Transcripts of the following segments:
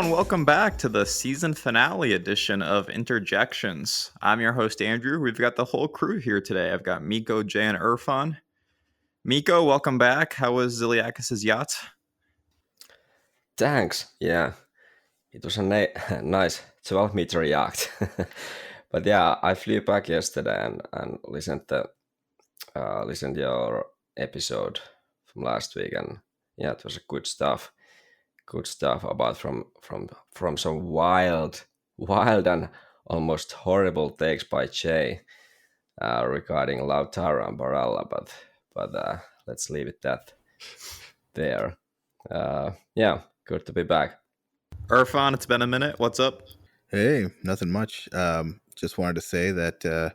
and welcome back to the season finale edition of Interjections. I'm your host, Andrew. We've got the whole crew here today. I've got Miko, Jay, and Irfan. Miko, welcome back. How was Ziliakis' yacht? Thanks. Yeah, it was a nice 12-meter yacht. But yeah, I flew back yesterday and listened your episode from last week, and yeah, it was a good stuff. Good stuff about from some wild and almost horrible takes by Jay regarding Lautaro and Barella. But let's leave it that there. Yeah, good to be back. Irfan, it's been a minute. What's up? Hey, nothing much. Just wanted to say that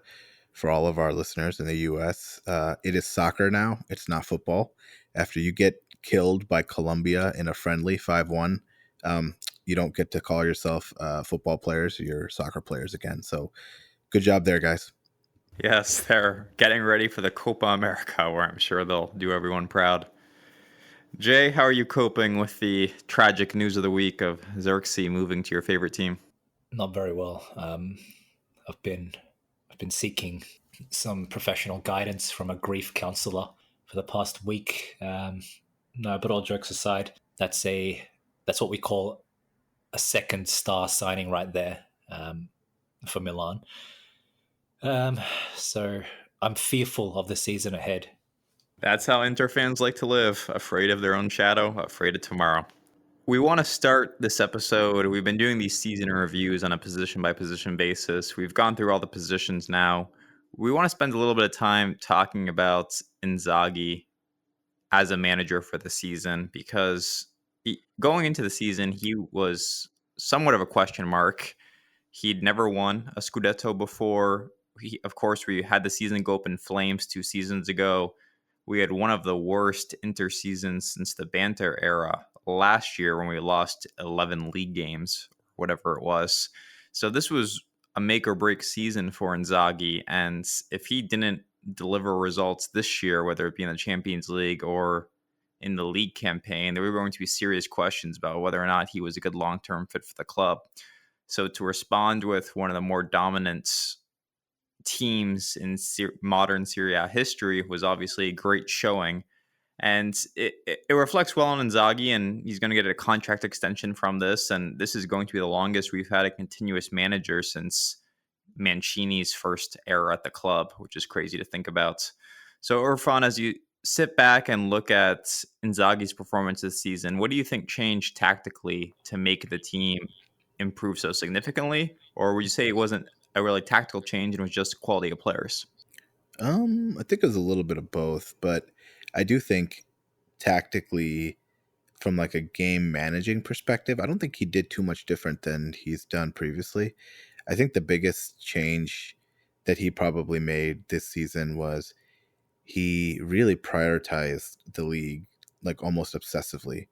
for all of our listeners in the U.S., it is soccer now. It's not football. After you get killed by Colombia in a friendly 5-1, you don't get to call yourself football players. You're soccer players again. So good job there, guys. Yes, they're getting ready for the Copa America, where I'm sure they'll do everyone proud. Jay, how are you coping with the tragic news of the week of Xerxes moving to your favorite team? Not very well. I've been seeking some professional guidance from a grief counselor for the past week. No, but all jokes aside, that's what we call a second star signing right there for Milan. So I'm fearful of the season ahead. That's how Inter fans like to live, afraid of their own shadow, afraid of tomorrow. We want to start this episode. We've been doing these season reviews on a position-by-position basis. We've gone through all the positions now. We want to spend a little bit of time talking about Inzaghi as a manager for the season, because going into the season, he was somewhat of a question mark. He'd never won a Scudetto before. Of course, we had the season go up in flames 2 seasons ago. We had one of the worst Inter seasons since the Banter era last year when we lost 11 league games, whatever it was. So this was a make or break season for Inzaghi. And if he didn't deliver results this year, whether it be in the Champions League or in the league campaign, there were going to be serious questions about whether or not he was a good long-term fit for the club. So to respond with one of the more dominant teams in modern Serie history was obviously a great showing. And it reflects well on Inzaghi, and he's going to get a contract extension from this. And this is going to be the longest we've had a continuous manager since Mancini's first era at the club, which is crazy to think about. So, Irfan, as you sit back and look at Inzaghi's performance this season, what do you think changed tactically to make the team improve so significantly? Or would you say it wasn't a really tactical change and it was just quality of players? I think it was a little bit of both, but I do think tactically, from like a game managing perspective, I don't think he did too much different than he's done previously. I think the biggest change that he probably made this season was he really prioritized the league like almost obsessively.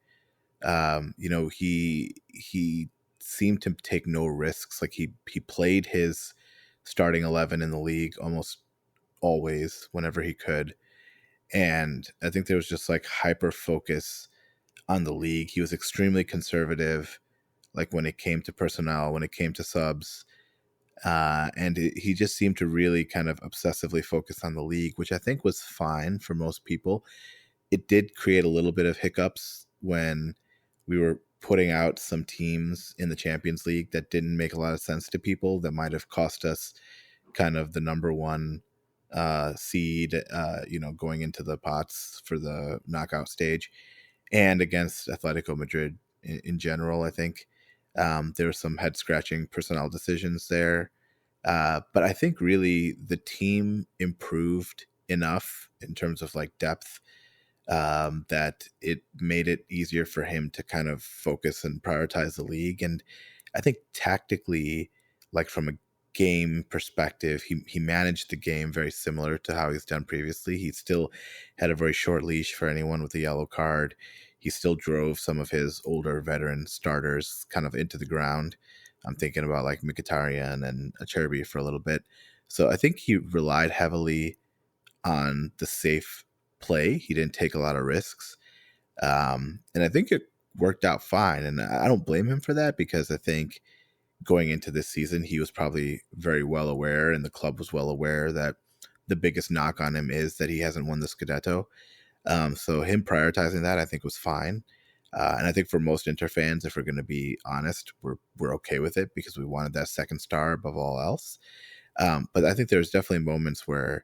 He seemed to take no risks. Like he played his starting 11 in the league almost always whenever he could. And I think there was just like hyper focus on the league. He was extremely conservative, like when it came to personnel, when it came to subs. He just seemed to really kind of obsessively focus on the league, which I think was fine for most people. It did create a little bit of hiccups when we were putting out some teams in the Champions League that didn't make a lot of sense to people, that might have cost us kind of the number one seed, going into the pots for the knockout stage, and against Atletico Madrid in general. I think there were some head scratching personnel decisions there. But I think really the team improved enough in terms of like depth that it made it easier for him to kind of focus and prioritize the league. And I think tactically, like from a game perspective, he managed the game very similar to how he's done previously. He still had a very short leash for anyone with a yellow card. He still drove some of his older veteran starters kind of into the ground. I'm thinking about like Mkhitaryan and Acerbi for a little bit. So I think he relied heavily on the safe play. He didn't take a lot of risks. And I think it worked out fine. And I don't blame him for that, because I think going into this season, he was probably very well aware, and the club was well aware, that the biggest knock on him is that he hasn't won the Scudetto. So him prioritizing that, I think, was fine. And I think for most Inter fans, if we're going to be honest, we're okay with it, because we wanted that second star above all else. But I think there's definitely moments where,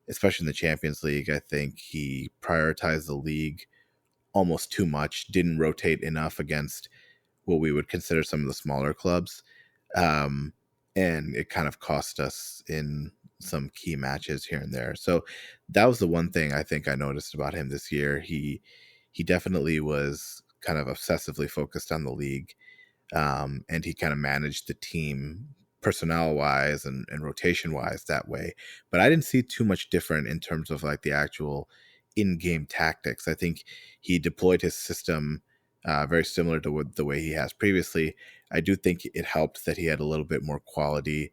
especially in the Champions League, I think he prioritized the league almost too much, didn't rotate enough against what we would consider some of the smaller clubs. Um, and it kind of cost us in some key matches here and there. So that was the one thing I think I noticed about him this year. He definitely was kind of obsessively focused on the league, and he kind of managed the team personnel wise and rotation wise that way. But I didn't see too much different in terms of like the actual in-game tactics. I think he deployed his system very similar to the way he has previously. I do think it helped that he had a little bit more quality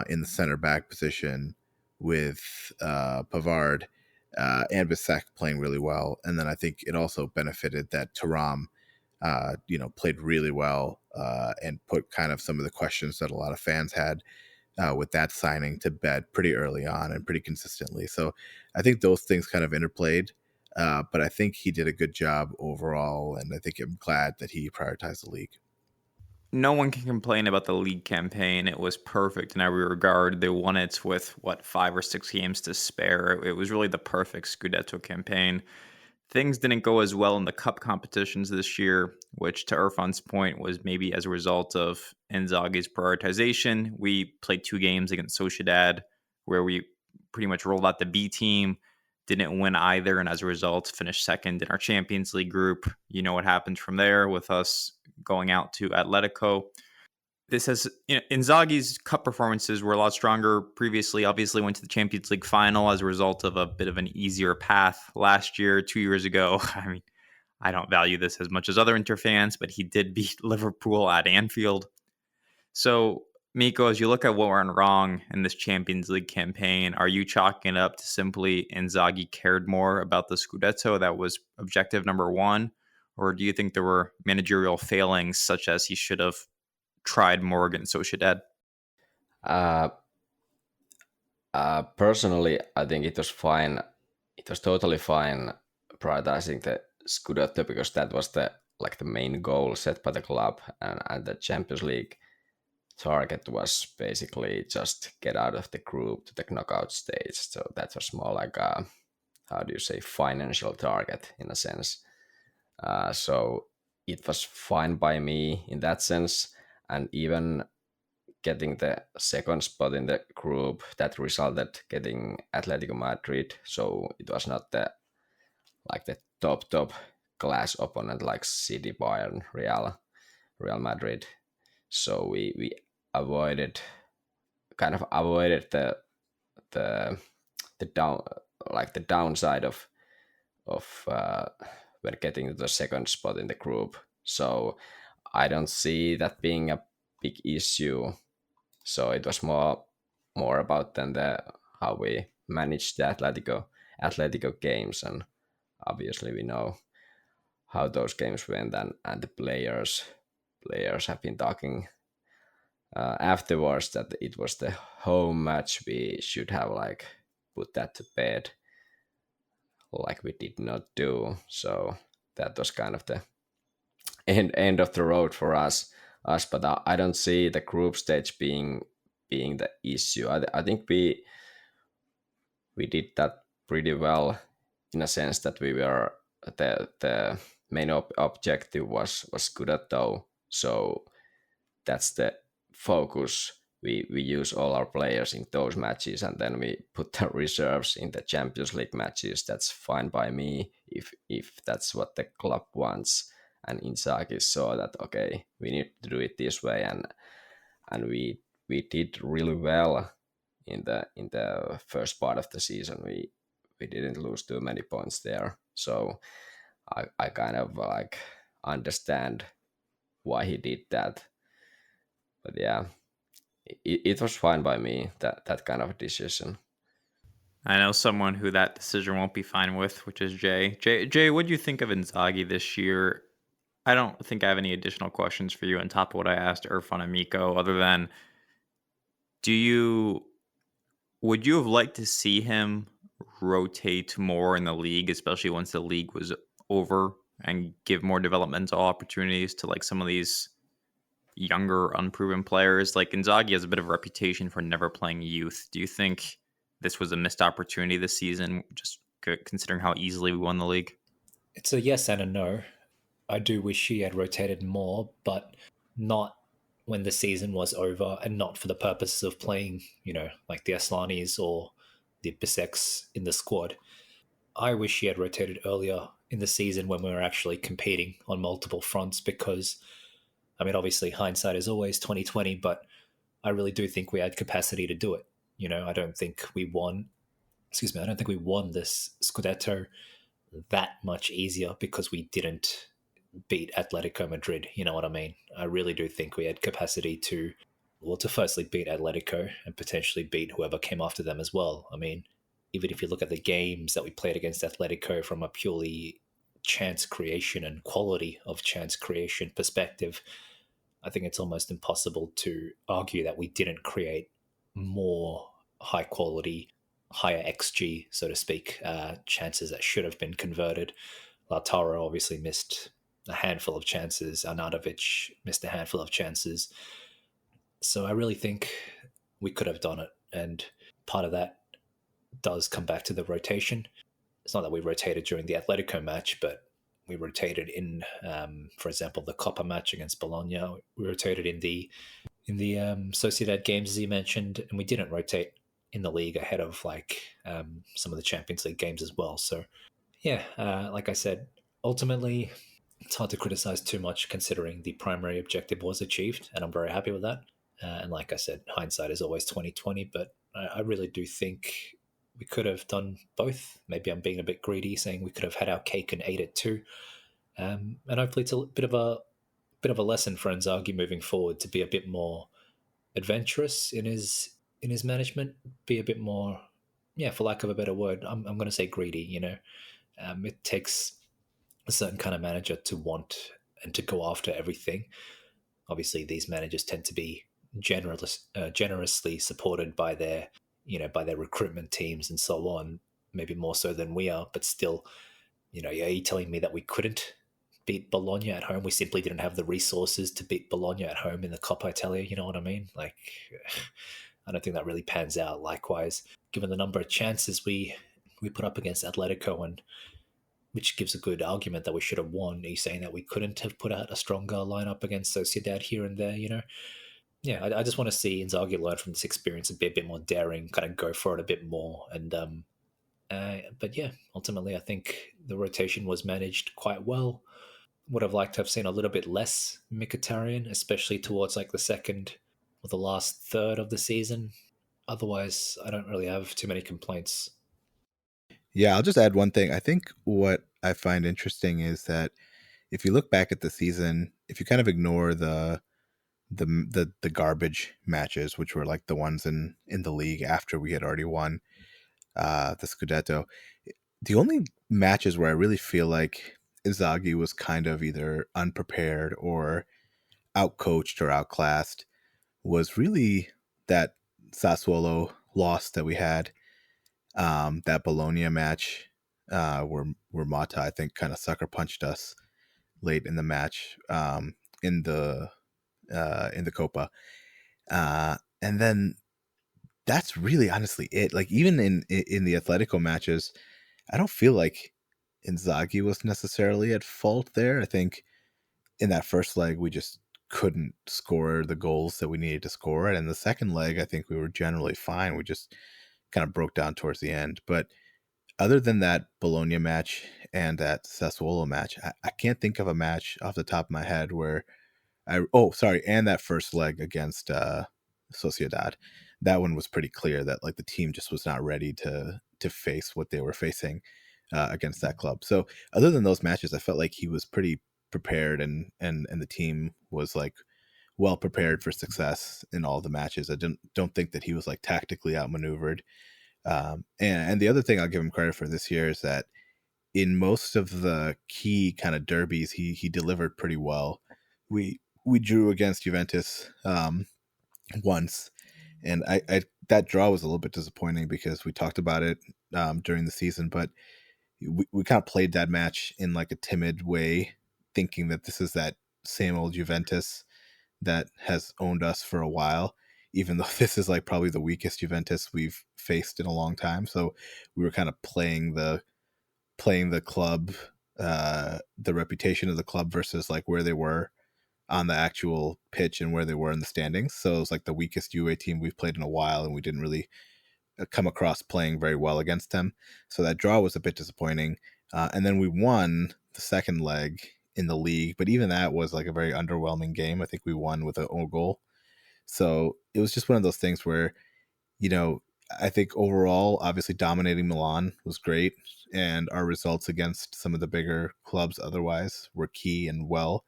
in the center back position, with Pavard and Bissek playing really well. And then I think it also benefited that Thuram played really well and put kind of some of the questions that a lot of fans had with that signing to bed pretty early on and pretty consistently. So I think those things kind of interplayed. But I think he did a good job overall, and I think I'm glad that he prioritized the league. No one can complain about the league campaign. It was perfect in every regard. They won it with, 5 or 6 games to spare. It was really the perfect Scudetto campaign. Things didn't go as well in the cup competitions this year, which, to Irfan's point, was maybe as a result of Inzaghi's prioritization. We played 2 games against Sociedad where we pretty much rolled out the B team, didn't win either, and as a result, finished second in our Champions League group. You know what happened from there with us going out to Atletico. This has, Inzaghi's cup performances were a lot stronger previously. Obviously, went to the Champions League final as a result of a bit of an easier path last year, 2 years ago. I mean, I don't value this as much as other Inter fans, but he did beat Liverpool at Anfield. So, Miko, as you look at what went wrong in this Champions League campaign, are you chalking it up to simply Inzaghi cared more about the Scudetto? That was objective number one? Or do you think there were managerial failings, such as he should have tried more against Sociedad? Uh, Personally, I think it was fine. It was totally fine prioritizing the Scudetto, because that was the main goal set by the club, and the Champions League target was basically just get out of the group to the knockout stage. So that was more like a, how do you say, financial target in a sense. So it was fine by me in that sense, and even getting the second spot in the group, that resulted getting Atletico Madrid. So it was not the top class opponent like City, Bayern, Real Madrid. So we avoided the down, the downside of when getting to the second spot in the group. So I don't see that being a big issue. So it was more about than the how we managed the Atletico games, and obviously we know how those games went, and the players have been talking afterwards that it was the home match. We should have put that to bed, like we did not do. So that was kind of the end of the road for us. But I don't see the group stage being the issue. I think we did that pretty well, in a sense that we were the main objective was Scudetto. So that's the focus. We use all our players in those matches, and then we put the reserves in the Champions League matches. That's fine by me if that's what the club wants. And Inzaghi saw that, okay, we need to do it this way, and we did really well in the first part of the season. We didn't lose too many points there, so I kind of understand why he did that. But yeah, it was fine by me, that kind of decision. I know someone who that decision won't be fine with, which is Jay. Jay, what do you think of Inzaghi this year? I don't think I have any additional questions for you on top of what I asked Irfan and Miko, other than would you have liked to see him rotate more in the league, especially once the league was over, and give more developmental opportunities to like some of these younger, unproven players? Like Inzaghi has a bit of a reputation for never playing youth. Do you think this was a missed opportunity this season, just considering how easily we won the league? It's a yes and a no. I do wish he had rotated more, but not when the season was over, and not for the purposes of playing, like the Aslanis or the Biseks in the squad. I wish he had rotated earlier in the season when we were actually competing on multiple fronts, because, I mean, obviously hindsight is always 2020, but I really do think we had capacity to do it. I don't think we won. Excuse me. I don't think we won this Scudetto that much easier because we didn't beat Atletico Madrid. You know what I mean? I really do think we had capacity to firstly beat Atletico and potentially beat whoever came after them as well. I mean, even if you look at the games that we played against Atletico from a purely chance creation and quality of chance creation perspective, I think it's almost impossible to argue that we didn't create more high quality, higher XG, so to speak, chances that should have been converted. Lautaro obviously missed a handful of chances. Arnautovic missed a handful of chances. So I really think we could have done it. And part of that does come back to the rotation. It's not that we rotated during the Atletico match, but we rotated in, for example, the Copa match against Bologna. We rotated in the Sociedad games, as you mentioned, and we didn't rotate in the league ahead of some of the Champions League games as well. So, yeah, like I said, ultimately, it's hard to criticize too much considering the primary objective was achieved, and I'm very happy with that. And like I said, hindsight is always 2020, but I really do think we could have done both. Maybe I'm being a bit greedy, saying we could have had our cake and ate it too. And hopefully, it's a bit of a lesson for Inzaghi moving forward to be a bit more adventurous in his management, be a bit more, yeah, for lack of a better word, I'm going to say greedy. It takes a certain kind of manager to want and to go after everything. Obviously, these managers tend to be generously supported by their recruitment teams and so on, maybe more so than we are, but still, are you telling me that we couldn't beat Bologna at home? We simply didn't have the resources to beat Bologna at home in the Coppa Italia, you know what I mean? Like, I don't think that really pans out. Likewise, given the number of chances we put up against Atletico, and which gives a good argument that we should have won, are you saying that we couldn't have put out a stronger lineup against Sociedad here and there, Yeah, I just want to see Inzaghi learn from this experience and be a bit more daring, kind of go for it a bit more. And but yeah, ultimately, I think the rotation was managed quite well. Would have liked to have seen a little bit less Mkhitaryan, especially towards like the second or the last third of the season. Otherwise, I don't really have too many complaints. Yeah, I'll just add one thing. I think what I find interesting is that if you look back at the season, if you kind of ignore the garbage matches, which were like the ones in the league after we had already won the Scudetto, the only matches where I really feel like Inzaghi was kind of either unprepared or outcoached or outclassed was really that Sassuolo loss that we had, that Bologna match, where Mata, I think, kind of sucker punched us late in the match, in the Copa, and then that's really honestly it. Like even in the Atletico matches, I don't feel like Inzaghi was necessarily at fault there. I think in that first leg we just couldn't score the goals that we needed to score, and in the second leg I think we were generally fine. We just kind of broke down towards the end. But other than that Bologna match and that Sassuolo match, I can't think of a match off the top of my head where and that first leg against Sociedad, that one was pretty clear that like the team just was not ready to face what they were facing against that club. So other than those matches, I felt like he was pretty prepared, and the team was like well prepared for success in all the matches. I don't think that he was like tactically outmaneuvered. And the other thing I'll give him credit for this year is that in most of the key kind of derbies, he delivered pretty well. We drew against Juventus once, and I that draw was a little bit disappointing because we talked about it during the season, but we kind of played that match in like a timid way, thinking that this is that same old Juventus that has owned us for a while, even though this is like probably the weakest Juventus we've faced in a long time. So we were kind of playing the club, the reputation of the club versus like where they were on the actual pitch and where they were in the standings. So it was like the weakest Juve team we've played in a while, and we didn't really come across playing very well against them. So that draw was a bit disappointing. And then we won the second leg in the league, but even that was like a very underwhelming game. I think we won with an own goal. So it was just one of those things where, you know, I think overall, obviously dominating Milan was great, and our results against some of the bigger clubs otherwise were key and well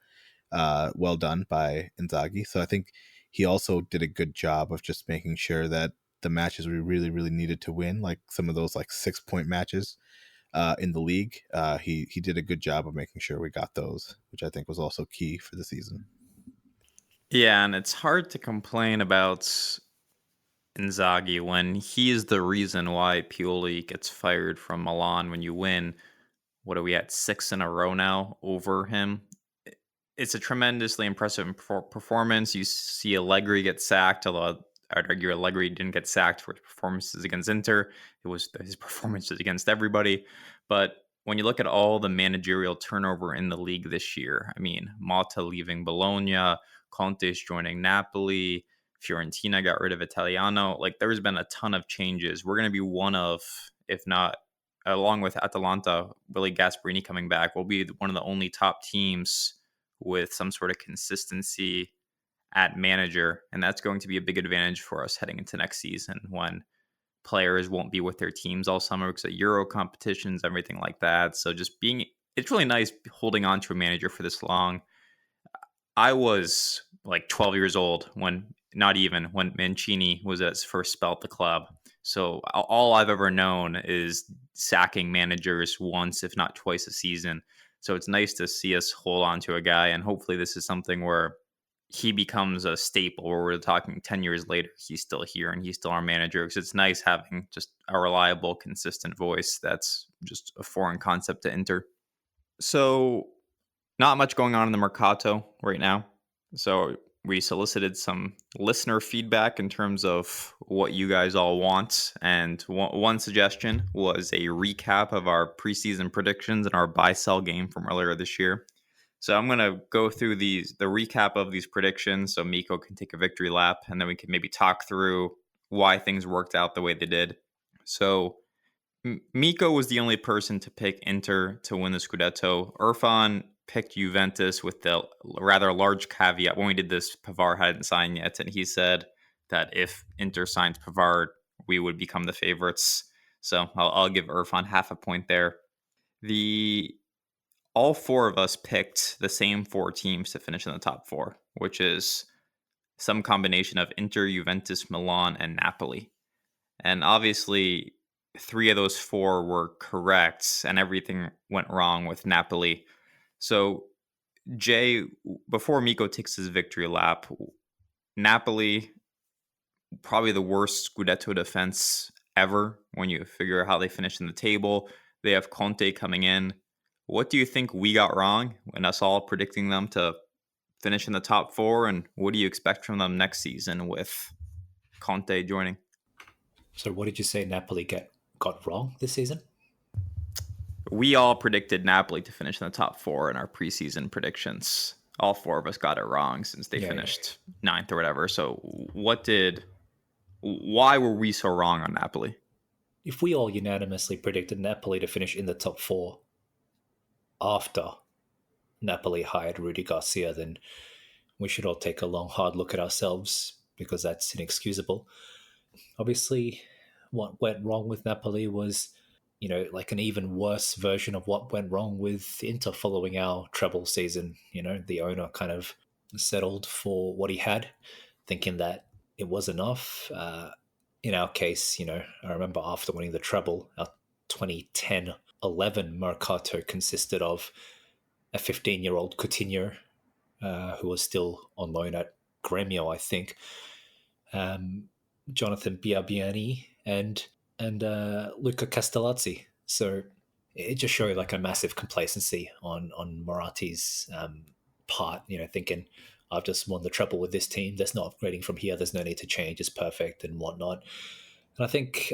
done by Inzaghi. So I think he also did a good job of just making sure that the matches we really, really needed to win, like some of those like 6-point matches in the league, he did a good job of making sure we got those, which I think was also key for the season. Yeah, and it's hard to complain about Inzaghi when he is the reason why Pioli gets fired from Milan when you win. What are we at, 6 in a row now over him? It's a tremendously impressive performance. You see Allegri get sacked, although I'd argue Allegri didn't get sacked for his performances against Inter. It was his performances against everybody. But when you look at all the managerial turnover in the league this year, I mean, Motta leaving Bologna, Conte's joining Napoli, Fiorentina got rid of Italiano. Like, there's been a ton of changes. We're going to be one of, if not, along with Atalanta, Willie Gasperini coming back, we'll be one of the only top teams with some sort of consistency at manager. And that's going to be a big advantage for us heading into next season when players won't be with their teams all summer because of Euro competitions, everything like that. So it's really nice holding on to a manager for this long. I was like 12 years old when Mancini was at his first spell at the club. So all I've ever known is sacking managers once, if not twice a season. So it's nice to see us hold on to a guy, and hopefully this is something where he becomes a staple, where we're talking 10 years later, he's still here and he's still our manager, because it's nice having just a reliable, consistent voice. That's just a foreign concept to Inter. So not much going on in the Mercato right now. So we solicited some listener feedback in terms of what you guys all want. And one suggestion was a recap of our preseason predictions and our buy-sell game from earlier this year. So I'm going to go through the recap of these predictions so Miko can take a victory lap, and then we can maybe talk through why things worked out the way they did. So Miko was the only person to pick Inter to win the Scudetto. Irfan picked Juventus with the rather large caveat. When we did this, Pavard hadn't signed yet, and he said that if Inter signs Pavard, we would become the favorites. So I'll give Irfan half a point there. All four of us picked the same four teams to finish in the top four, which is some combination of Inter, Juventus, Milan, and Napoli. And obviously, 3 of those 4 were correct, and everything went wrong with Napoli. So, Jay, before Miko takes his victory lap, Napoli, probably the worst Scudetto defense ever when you figure how they finished in the table. They have Conte coming in. What do you think we got wrong and us all predicting them to finish in the top 4? And what do you expect from them next season with Conte joining? So what did you say Napoli got wrong this season? We all predicted Napoli to finish in the top 4 in our preseason predictions. All 4 of us got it wrong since they finished 9th or whatever. So why were we so wrong on Napoli? If we all unanimously predicted Napoli to finish in the top 4 after Napoli hired Rudy Garcia, then we should all take a long, hard look at ourselves, because that's inexcusable. Obviously, what went wrong with Napoli was, like an even worse version of what went wrong with Inter following our treble season. The owner kind of settled for what he had, thinking that it was enough. In our case, I remember after winning the treble, our 2010 11 Mercato consisted of a 15-year-old Coutinho, who was still on loan at Gremio, I think, Jonathan Biabiani, and Luca Castellazzi. So it just showed like a massive complacency on Morati's part. Thinking, I've just won the treble with this team. There's no upgrading from here. There's no need to change. It's perfect and whatnot. And I think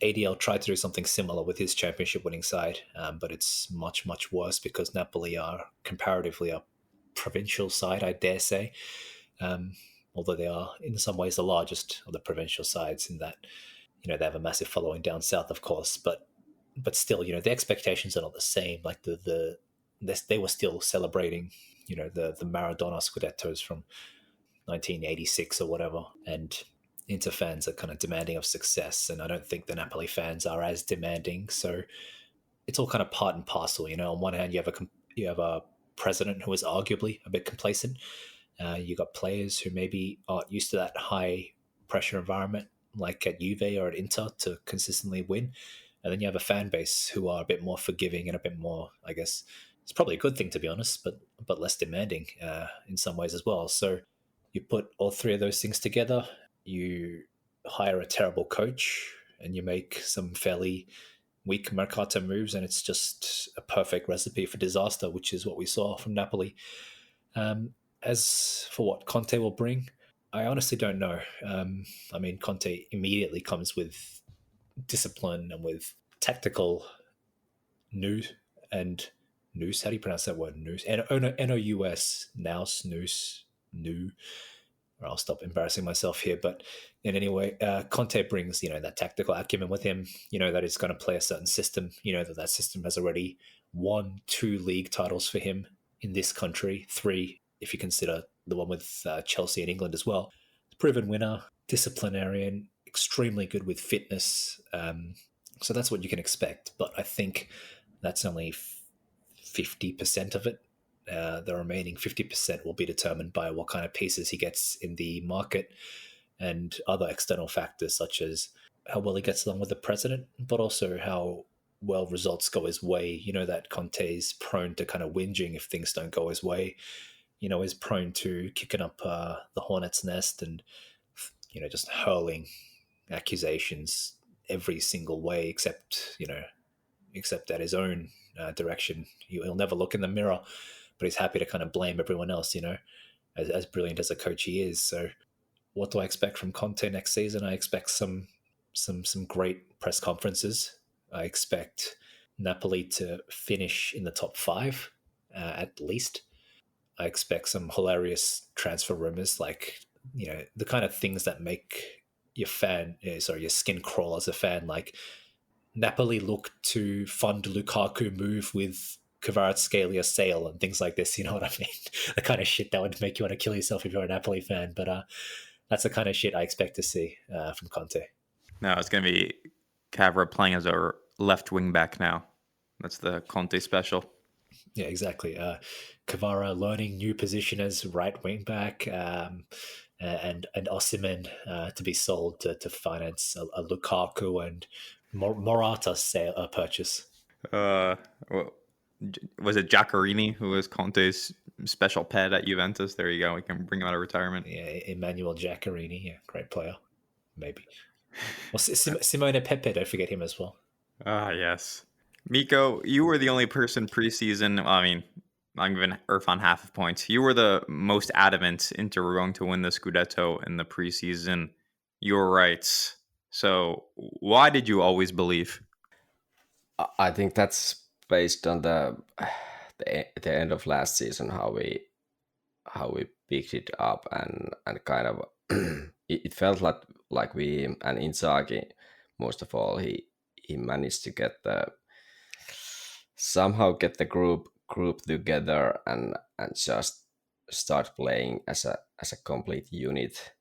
ADL tried to do something similar with his championship-winning side, but it's much, much worse because Napoli are comparatively a provincial side, I dare say. Although they are in some ways the largest of the provincial sides in that, they have a massive following down south, of course, but still, the expectations are not the same. Like they were still celebrating, the Maradona Scudettos from 1986 or whatever, and Inter fans are kind of demanding of success, and I don't think the Napoli fans are as demanding. So it's all kind of part and parcel. On one hand, you have a president who is arguably a bit complacent. You got players who maybe aren't used to that high pressure environment, like at Juve or at Inter, to consistently win. And then you have a fan base who are a bit more forgiving and a bit more, I guess, it's probably a good thing to be honest, but less demanding in some ways as well. So you put all three of those things together, you hire a terrible coach, and you make some fairly weak Mercato moves, and it's just a perfect recipe for disaster, which is what we saw from Napoli. As for what Conte will bring, I honestly don't know. Conte immediately comes with discipline and with tactical nous. How do you pronounce that word? Nous. N-O-U-S, nous. Or I'll stop embarrassing myself here. But in any way, Conte brings, that tactical acumen with him, that he's going to play a certain system, that system has already won 2 league titles for him in this country, 3 if you consider the one with Chelsea in England as well. Proven winner, disciplinarian, extremely good with fitness. So that's what you can expect. But I think that's only 50% of it. The remaining 50% will be determined by what kind of pieces he gets in the market and other external factors, such as how well he gets along with the president, but also how well results go his way. That Conte is prone to kind of whinging if things don't go his way. Is prone to kicking up the hornet's nest and, just hurling accusations every single way, except at his own direction. He'll never look in the mirror, but he's happy to kind of blame everyone else, as brilliant as a coach he is. So what do I expect from Conte next season? I expect some great press conferences. I expect Napoli to finish in the top 5 at least. I expect some hilarious transfer rumors, like, the kind of things that make your skin crawl as a fan. Like, Napoli look to fund Lukaku move with Kvaratskhelia sale and things like this. You know what I mean? The kind of shit that would make you want to kill yourself if you're a Napoli fan. But that's the kind of shit I expect to see from Conte. No, it's going to be Cavra playing as our left wing back now. That's the Conte special. Yeah, exactly. Kvara learning new position as right wing back, and Osimhen to be sold to finance a Lukaku and Morata purchase. Was it Giaccherini who was Conte's special pet at Juventus? There you go. We can bring him out of retirement. Yeah, Emmanuel Giaccherini. Yeah, great player. Maybe. Well, Simone Pepe, don't forget him as well. Ah, yes. Miko, you were the only person preseason. I'm giving Irfan half of points. You were the most adamant Inter were going to win the Scudetto in the preseason. You were right. So why did you always believe? I think that's based on the end of last season, how we picked it up, and kind of it felt like we and Inzaghi, most of all, he managed to somehow get the group together and just start playing as a complete unit,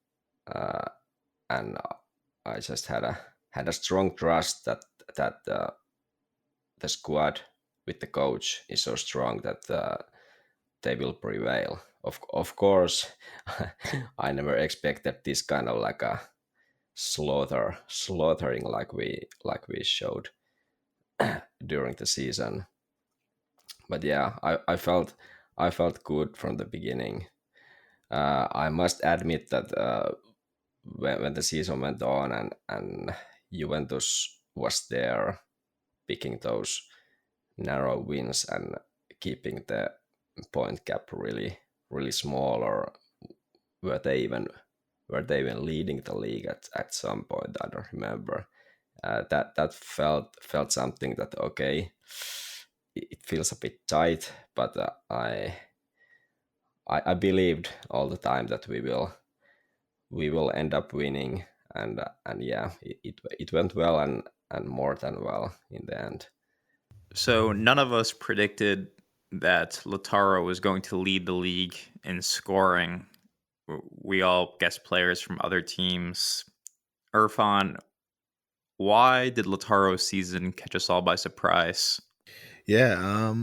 and I just had a strong trust that the squad with the coach is so strong that they will prevail. Of course, I never expected this kind of like a slaughtering like we showed during the season. But yeah, I felt good from the beginning. I must admit that when the season went on and Juventus was there picking those narrow wins and keeping the point gap really small, or were they even leading the league at some point? I don't remember. That felt something that, okay, it feels a bit tight, but I believed all the time that we will end up winning, and yeah, it went well, and more than well in the end. So none of us predicted that Lautaro was going to lead the league in scoring. We all guessed players from other teams. Irfan, why did Lautaro's season catch us all by surprise? Yeah,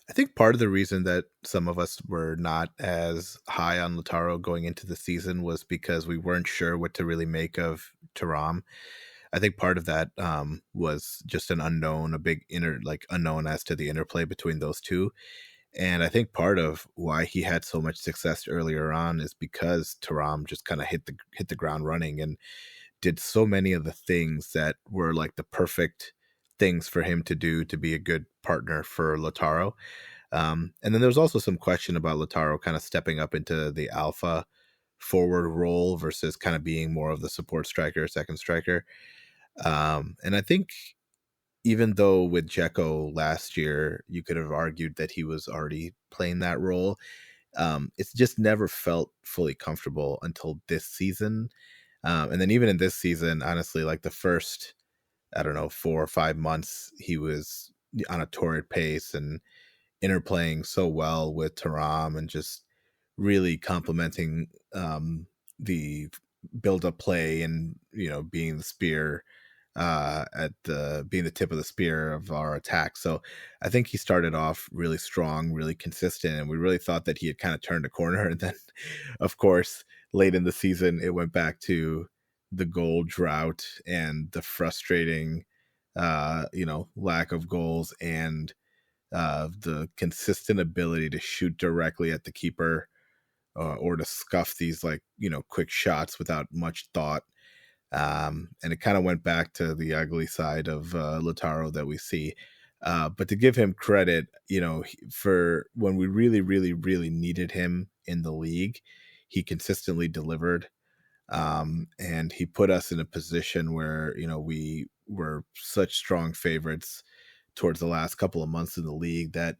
I think part of the reason that some of us were not as high on Lautaro going into the season was because we weren't sure what to really make of Thuram. I think part of that was just an unknown, a big unknown as to the interplay between those two. And I think part of why he had so much success earlier on is because Thuram just kind of hit the ground running and did so many of the things that were like the perfect things for him to do to be a good partner for Lautaro. And then there was also some question about Lautaro kind of stepping up into the alpha forward role versus kind of being more of the support striker, second striker. And I think even though with Dzeko last year, you could have argued that he was already playing that role, it's just never felt fully comfortable until this season. And then even in this season, honestly, like the first, I don't know, 4 or 5 months, he was on a torrid pace and interplaying so well with Thuram and just really complementing the build-up play and being the spear at the being the tip of the spear of our attack. So I think he started off really strong, really consistent, and we really thought that he had kind of turned a corner. And then, of course, late in the season, it went back to the goal drought and the frustrating, lack of goals and the consistent ability to shoot directly at the keeper or to scuff these quick shots without much thought. And it kind of went back to the ugly side of Lautaro that we see. But to give him credit, for when we really, really, really needed him in the league, he consistently delivered. And he put us in a position where, we were such strong favorites towards the last couple of months in the league that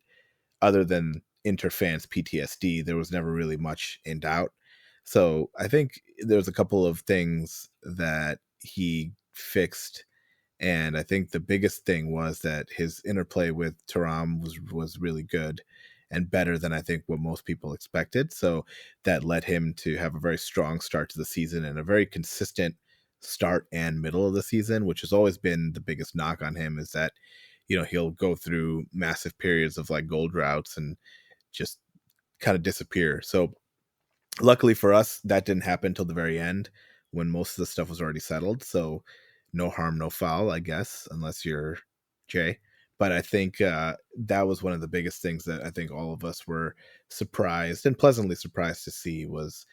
other than Inter fans PTSD, there was never really much in doubt. So I think there's a couple of things that he fixed, and I think the biggest thing was that his interplay with Thuram was really good and better than I think what most people expected. So that led him to have a very strong start to the season and a very consistent start and middle of the season, which has always been the biggest knock on him, is that he'll go through massive periods of like goal droughts and just kind of disappear. So luckily for us, that didn't happen till the very end when most of the stuff was already settled. So no harm, no foul, I guess, unless you're Jay. But I think that was one of the biggest things that I think all of us were surprised and pleasantly surprised to see was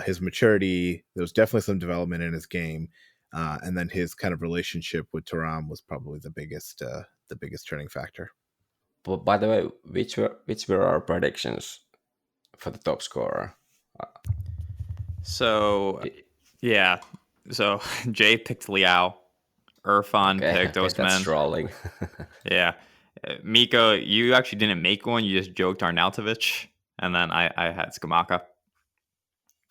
his maturity. There was definitely some development in his game. And then his kind of relationship with Thuram was probably the biggest turning factor. But by the way, which were our predictions for the top scorer? So, yeah. So Jay picked Liao. Irfan picked Okay, that's Osman. trolling. Yeah. Miko, you actually didn't make one. You just joked Arnautovic. And then I had Skamaka.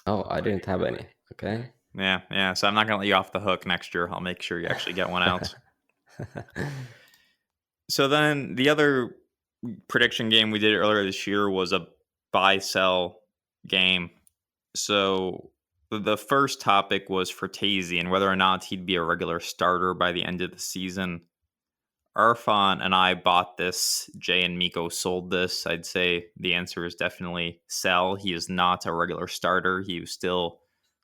Oh, I didn't have any. Okay. Yeah. So I'm not going to let you off the hook next year. I'll make sure you actually get one out. So then the other prediction game we did earlier this year was a buy-sell game. So the first topic was Frattesi and whether or not he'd be a regular starter by the end of the season. Irfan and I bought this. Jay and Miko sold this. I'd say the answer is definitely sell. He is not a regular starter. He still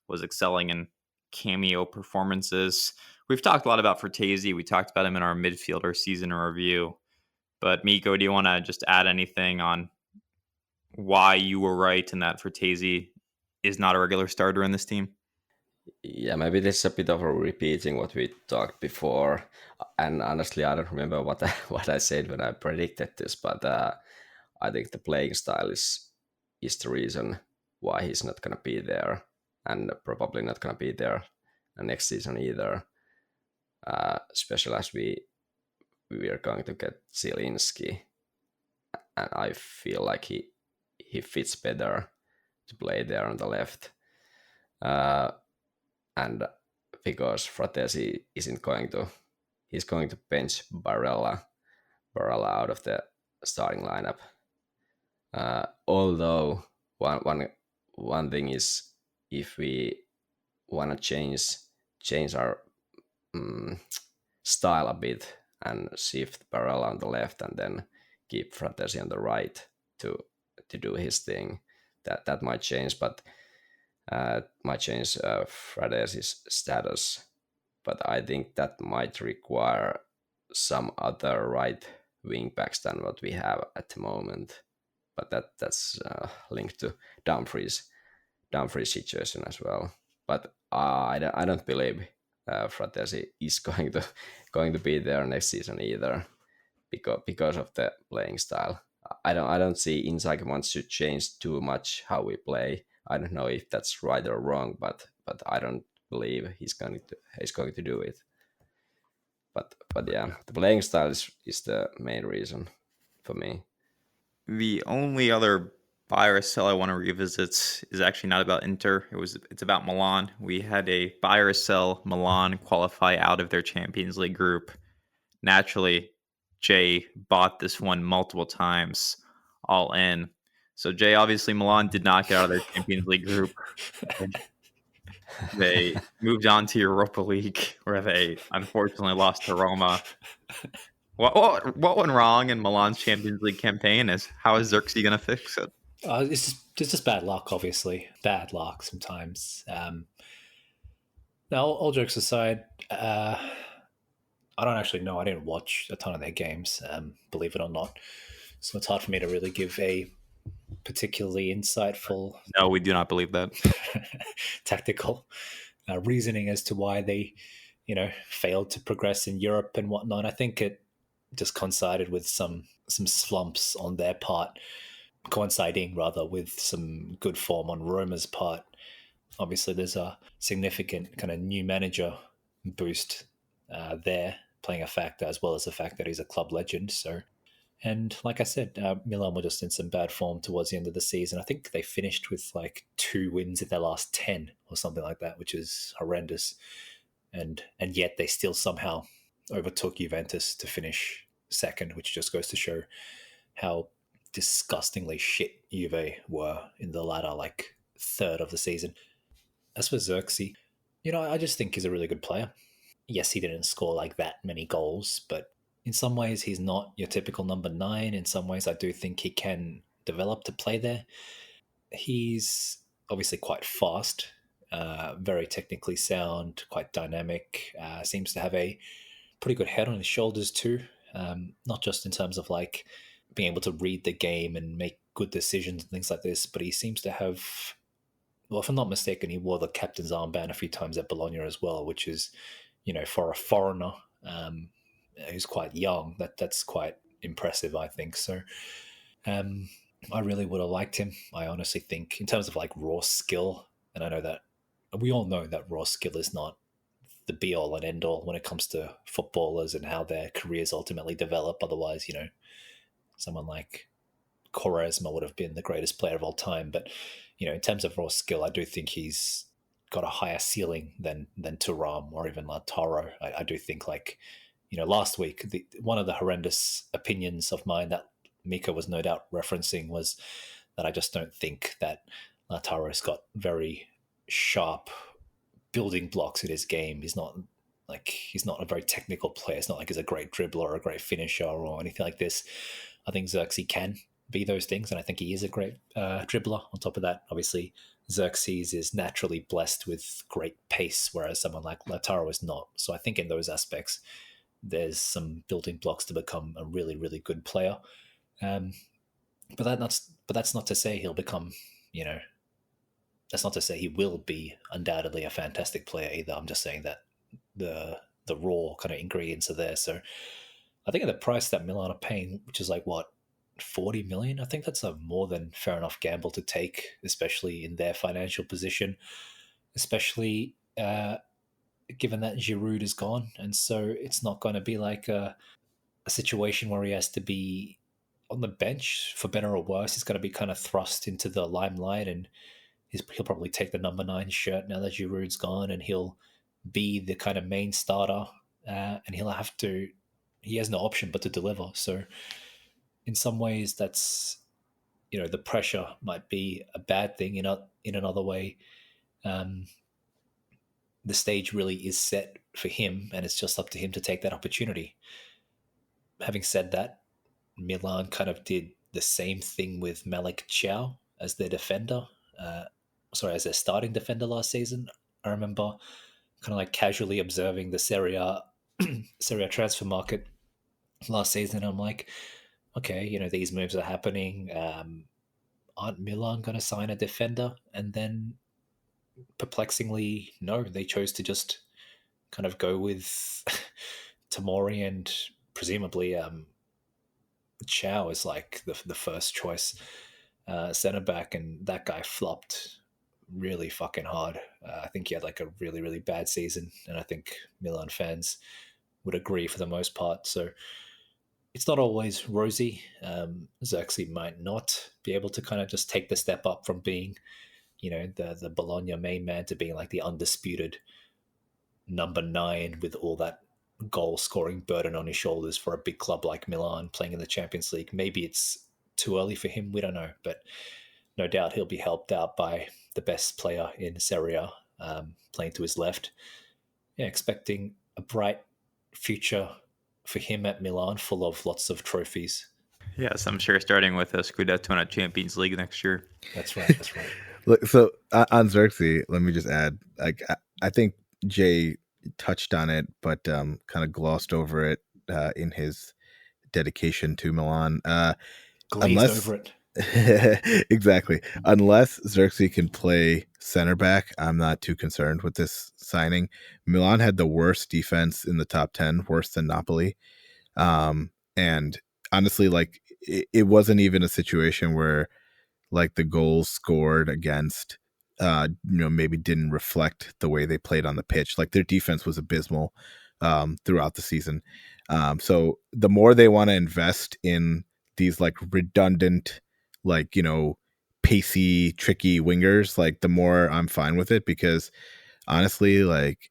was excelling in cameo performances. We've talked a lot about Frattesi. We talked about him in our midfielder season review. But Miko, do you want to just add anything on why you were right in that Frattesi is not a regular starter in this team? Yeah, maybe this is a bit of a repeating what we talked before. And honestly, I don't remember what what I said when I predicted this, but I think the playing style is the reason why he's not going to be there, and probably not going to be there next season either. Especially as we are going to get Zielinski, and I feel like he fits better to play there on the left. And because Frattesi he's going to bench Barella out of the starting lineup. Although one thing is, if we want to change our style a bit and shift Barella on the left and then keep Frattesi on the right to do his thing, that might change, but might change Frattesi's status. But I think that might require some other right wing backs than what we have at the moment. But that's linked to Dumfries situation as well. But I don't believe Frattesi is going to be there next season either, because of the playing style. I don't see Inzaghi wants to change too much how we play. I don't know if that's right or wrong, but I don't believe he's going to do it. But yeah, the playing style is the main reason for me. The only other buy or sell I want to revisit is actually not about Inter. It's about Milan. We had a buy or sell Milan qualify out of their Champions League group. Naturally, Jay bought this one multiple times, all in. So Jay, obviously Milan did not get out of their Champions League group. They moved on to Europa League, where they unfortunately lost to Roma. What went wrong in Milan's Champions League campaign? How is Xerxes going to fix it? It's just bad luck, obviously. Bad luck sometimes. Now, all jokes aside, I don't actually know. I didn't watch a ton of their games, believe it or not. So it's hard for me to really give a particularly insightful... No, we do not believe that. tactical reasoning as to why they, failed to progress in Europe and whatnot. I think it just coincided with some slumps on their part, coinciding rather with some good form on Roma's part. Obviously, there's a significant kind of new manager boost there playing a factor, as well as the fact that he's a club legend. So, and like I said, Milan were just in some bad form towards the end of the season. I think they finished with like 2 wins in their last 10 or something like that, which is horrendous. And yet they still somehow overtook Juventus to finish second, which just goes to show how disgustingly shit Juve were in the latter like third of the season. As for Xerxes, I just think he's a really good player. Yes, he didn't score like that many goals, but in some ways he's not your typical number 9. In some ways I do think he can develop to play there. He's obviously quite fast, very technically sound, quite dynamic, seems to have a pretty good head on his shoulders too, not just in terms of like being able to read the game and make good decisions and things like this, but he seems to have, well, if I'm not mistaken, he wore the captain's armband a few times at Bologna as well, which is, for a foreigner who's quite young, that's quite impressive, I think. So I really would have liked him. I honestly think in terms of like raw skill, and I know that we all know that raw skill is not the be all and end all when it comes to footballers and how their careers ultimately develop. Otherwise, someone like Quaresma would have been the greatest player of all time. But, in terms of raw skill, I do think he's got a higher ceiling than Thuram or even Lautaro. I do think last week, one of the horrendous opinions of mine that Mika was no doubt referencing was that I just don't think that Lautaro's got very sharp building blocks in his game. He's not a very technical player. It's not like he's a great dribbler or a great finisher or anything like this. I think Xerxes can be those things, and I think he is a great dribbler. On top of that, obviously, Xerxes is naturally blessed with great pace, whereas someone like Lautaro is not. So I think in those aspects, there's some building blocks to become a really, really good player. Um, but that's not to say he'll become, you know, that's not to say he will be undoubtedly a fantastic player either. I'm just saying that the raw kind of ingredients are there. So I think at the price that Milan are paying, which is like what, 40 million, I think that's a more than fair enough gamble to take, especially in their financial position, especially given that Giroud is gone. And so it's not going to be like a situation where he has to be on the bench for better or worse. He's going to be kind of thrust into the limelight, and he'll probably take the number 9 shirt now that Giroud's gone, and he'll be the kind of main starter, and he has no option but to deliver. So in some ways, that's, the pressure might be a bad thing. In another way, um, the stage really is set for him, and it's just up to him to take that opportunity. Having said that, Milan kind of did the same thing with Malik Chow as their defender. As their starting defender last season. I remember kind of like casually observing the Serie A transfer market last season. I'm like, okay, these moves are happening. Aren't Milan going to sign a defender? And then perplexingly, no, they chose to just kind of go with Tomori, and presumably Chow is like the first choice centre back, and that guy flopped really fucking hard. I think he had like a really, really bad season, and I think Milan fans would agree for the most part. So it's not always rosy. Xerxes might not be able to kind of just take the step up from being, the Bologna main man to being like the undisputed number 9 with all that goal scoring burden on his shoulders for a big club like Milan playing in the Champions League. Maybe it's too early for him. We don't know, but no doubt he'll be helped out by the best player in Serie A, playing to his left. Yeah, expecting a bright future for him at Milan, full of lots of trophies. Yes, I'm sure starting with a Scudetto and a Champions League next year. That's right. Look, so on Xerxes, let me just add, like, I think Jay touched on it, but kind of glossed over it in his dedication to Milan. Glazed over it. Exactly. Unless Xerxes can play center back, I'm not too concerned with this signing. Milan had the worst defense in the top 10, worse than Napoli. And honestly, like, it wasn't even a situation where like the goals scored against maybe didn't reflect the way they played on the pitch. Like, their defense was abysmal throughout the season. So the more they want to invest in these like redundant, like, pacey, tricky wingers, like, the more I'm fine with it, because honestly, like,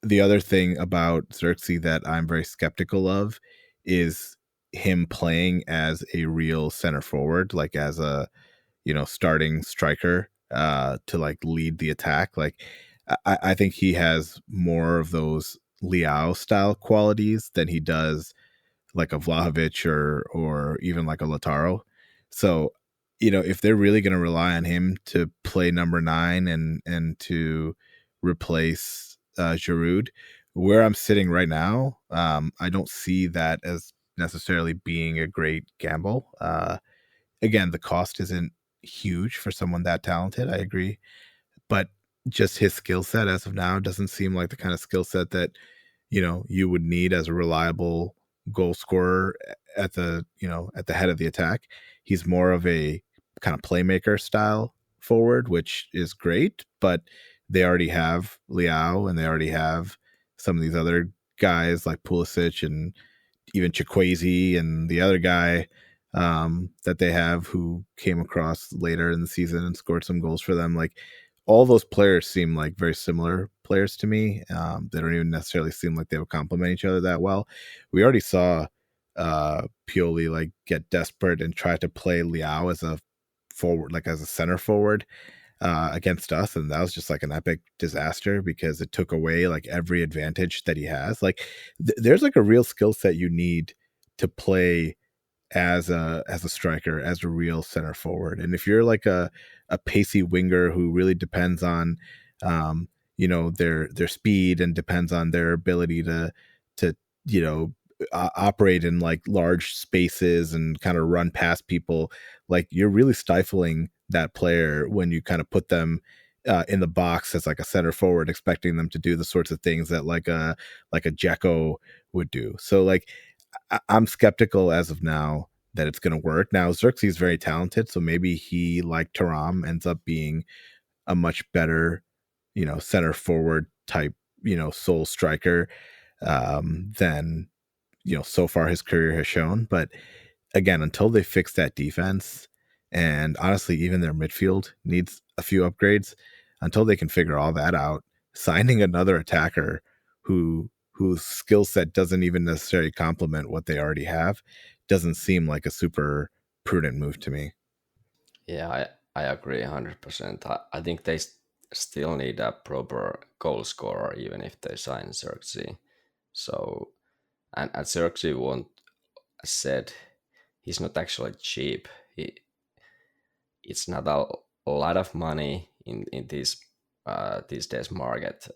the other thing about Xerxes that I'm very skeptical of is him playing as a real center forward, like as a, starting striker to like lead the attack. Like, I think he has more of those Leao style qualities than he does like a Vlahovic or even like a Lautaro. So, if they're really going to rely on him to play number 9 and to replace Giroud, where I'm sitting right now, I don't see that as necessarily being a great gamble. Again, the cost isn't huge for someone that talented, I agree, but just his skill set as of now doesn't seem like the kind of skill set that you would need as a reliable goal scorer at the head of the attack. He's more of a kind of playmaker style forward, which is great, but they already have Leao and they already have some of these other guys like Pulisic and even Chiquese and the other guy that they have who came across later in the season and scored some goals for them. Like, all those players seem like very similar players to me. They don't even necessarily seem like they would complement each other that well. We already saw Pioli like get desperate and try to play Leao as a forward, like as a center forward against us, and that was just like an epic disaster because it took away like every advantage that he has. Like, there's like a real skill set you need to play as a striker, as a real center forward. And if you're like a pacey winger who really depends on their speed and depends on their ability to operate in like large spaces and kind of run past people, like you're really stifling that player when you kind of put them in the box as like a center forward, expecting them to do the sorts of things that like a Dzeko would do. So like I'm skeptical as of now that it's going to work. Now Xerxes is very talented, so maybe he, like Thuram, ends up being a much better, center forward type, sole striker than so far his career has shown. But again, until they fix that defense, and honestly, even their midfield needs a few upgrades. Until they can figure all that out, signing another attacker whose skill set doesn't even necessarily complement what they already have doesn't seem like a super prudent move to me. Yeah, I agree 100%. I think they still need a proper goal scorer, even if they sign Xerxes. So, and Xerxes won't, as said, he's not actually cheap. It's not a lot of money in these days market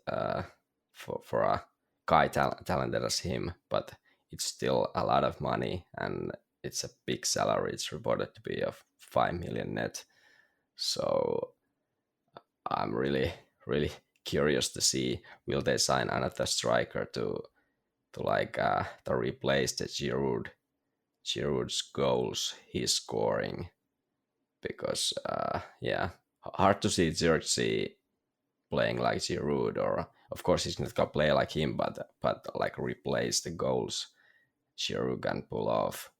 for a guy talented as him, but it's still a lot of money, and it's a big salary. It's reported to be of 5 million net. So I'm really curious to see, will they sign another striker to replace the Giroud's goals he's scoring, because hard to see Xerxes playing like Giroud, or of course he's not gonna play like him, but like replace the goals Giroud can pull off.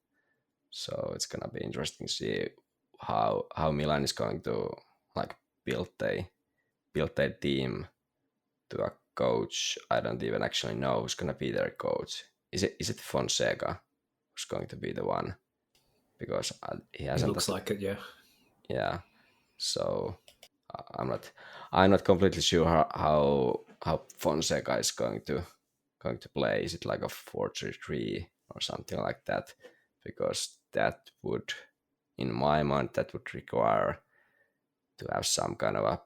So it's gonna be interesting to see how Milan is going to like build their team to a coach. I don't even actually know who's gonna be their coach. Is it Fonseca who's going to be the one? Because he It hasn't. looks like it, yeah. Yeah. So I'm not completely sure how Fonseca is going to play. Is it like a 4-3-3 or something like that? Because that would, in my mind, that would require to have some kind of a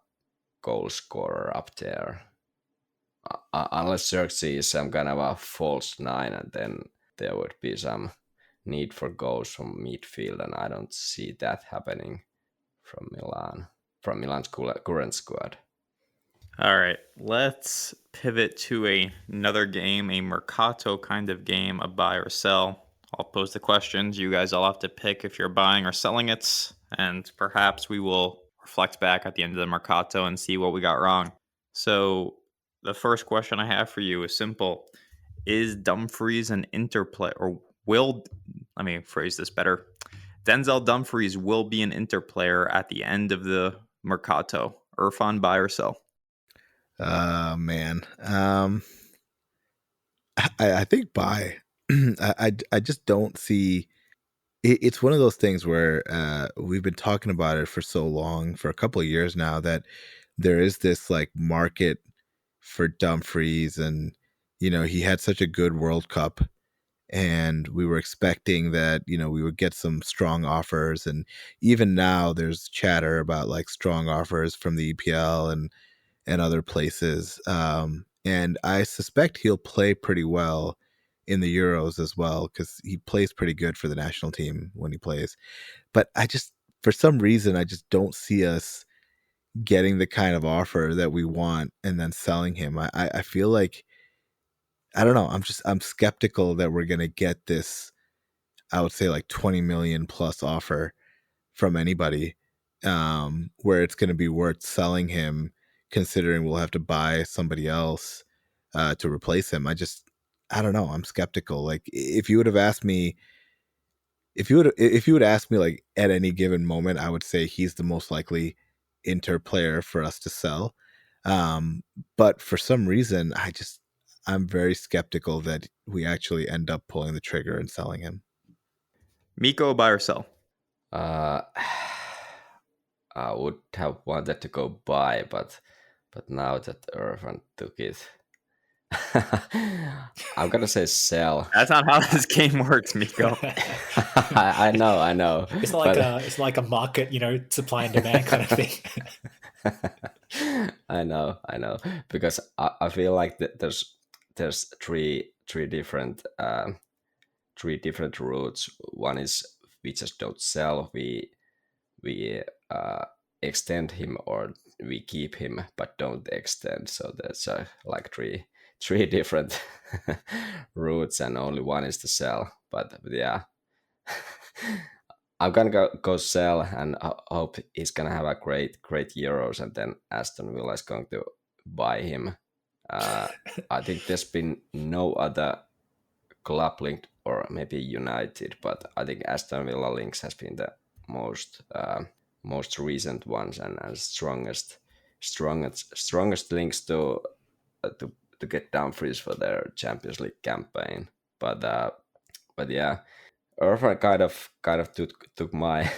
goal scorer up there. Unless Xerxes is some kind of a false nine, and then there would be some need for goals from midfield, and I don't see that happening from Milan's current squad. All right, let's pivot to another game, a Mercato kind of game, a buy or sell. I'll pose the questions. You guys all have to pick if you're buying or selling it, and perhaps we will reflect back at the end of the Mercato and see what we got wrong. So the first question I have for you is simple. Is Dumfries an interplay, or let me phrase this better. Denzel Dumfries will be an interplayer at the end of the Mercato. Irfan, buy or sell? Man. I think buy. I just don't see. It's one of those things where we've been talking about it for so long, for a couple of years now, that there is this like market for Dumfries, and he had such a good World Cup, and we were expecting that we would get some strong offers, and even now there's chatter about like strong offers from the EPL and other places. And I suspect he'll play pretty well in the Euros as well, because he plays pretty good for the national team when he plays. But for some reason, I just don't see us getting the kind of offer that we want and then selling him. I feel like, I don't know. I'm skeptical that we're going to get this, I would say like 20 million plus offer from anybody, where it's going to be worth selling him, considering we'll have to buy somebody else to replace him. I don't know. I'm skeptical. Like if you would have asked me, if you would ask me like at any given moment, I would say he's the most likely Inter player for us to sell. But for some reason, I'm very skeptical that we actually end up pulling the trigger and selling him. Miko, buy or sell? I would have wanted to go buy, but now that Irfan took it, I'm gonna say sell. That's not how this game works, Miko. I know. It's not like it's like a market, supply and demand kind of thing. I know, because I feel like there's three different routes. One is we just don't sell, we extend him, or we keep him but don't extend. So there's like three different routes, and only one is to sell. But yeah, I'm gonna go sell, and I hope he's gonna have a great Euros, and then Aston Villa is going to buy him. I think there's been no other club linked, or maybe United, but I think Aston Villa links has been the most recent ones, and strongest links to get Dumfries for their Champions League campaign. But yeah, Irfan kind of took my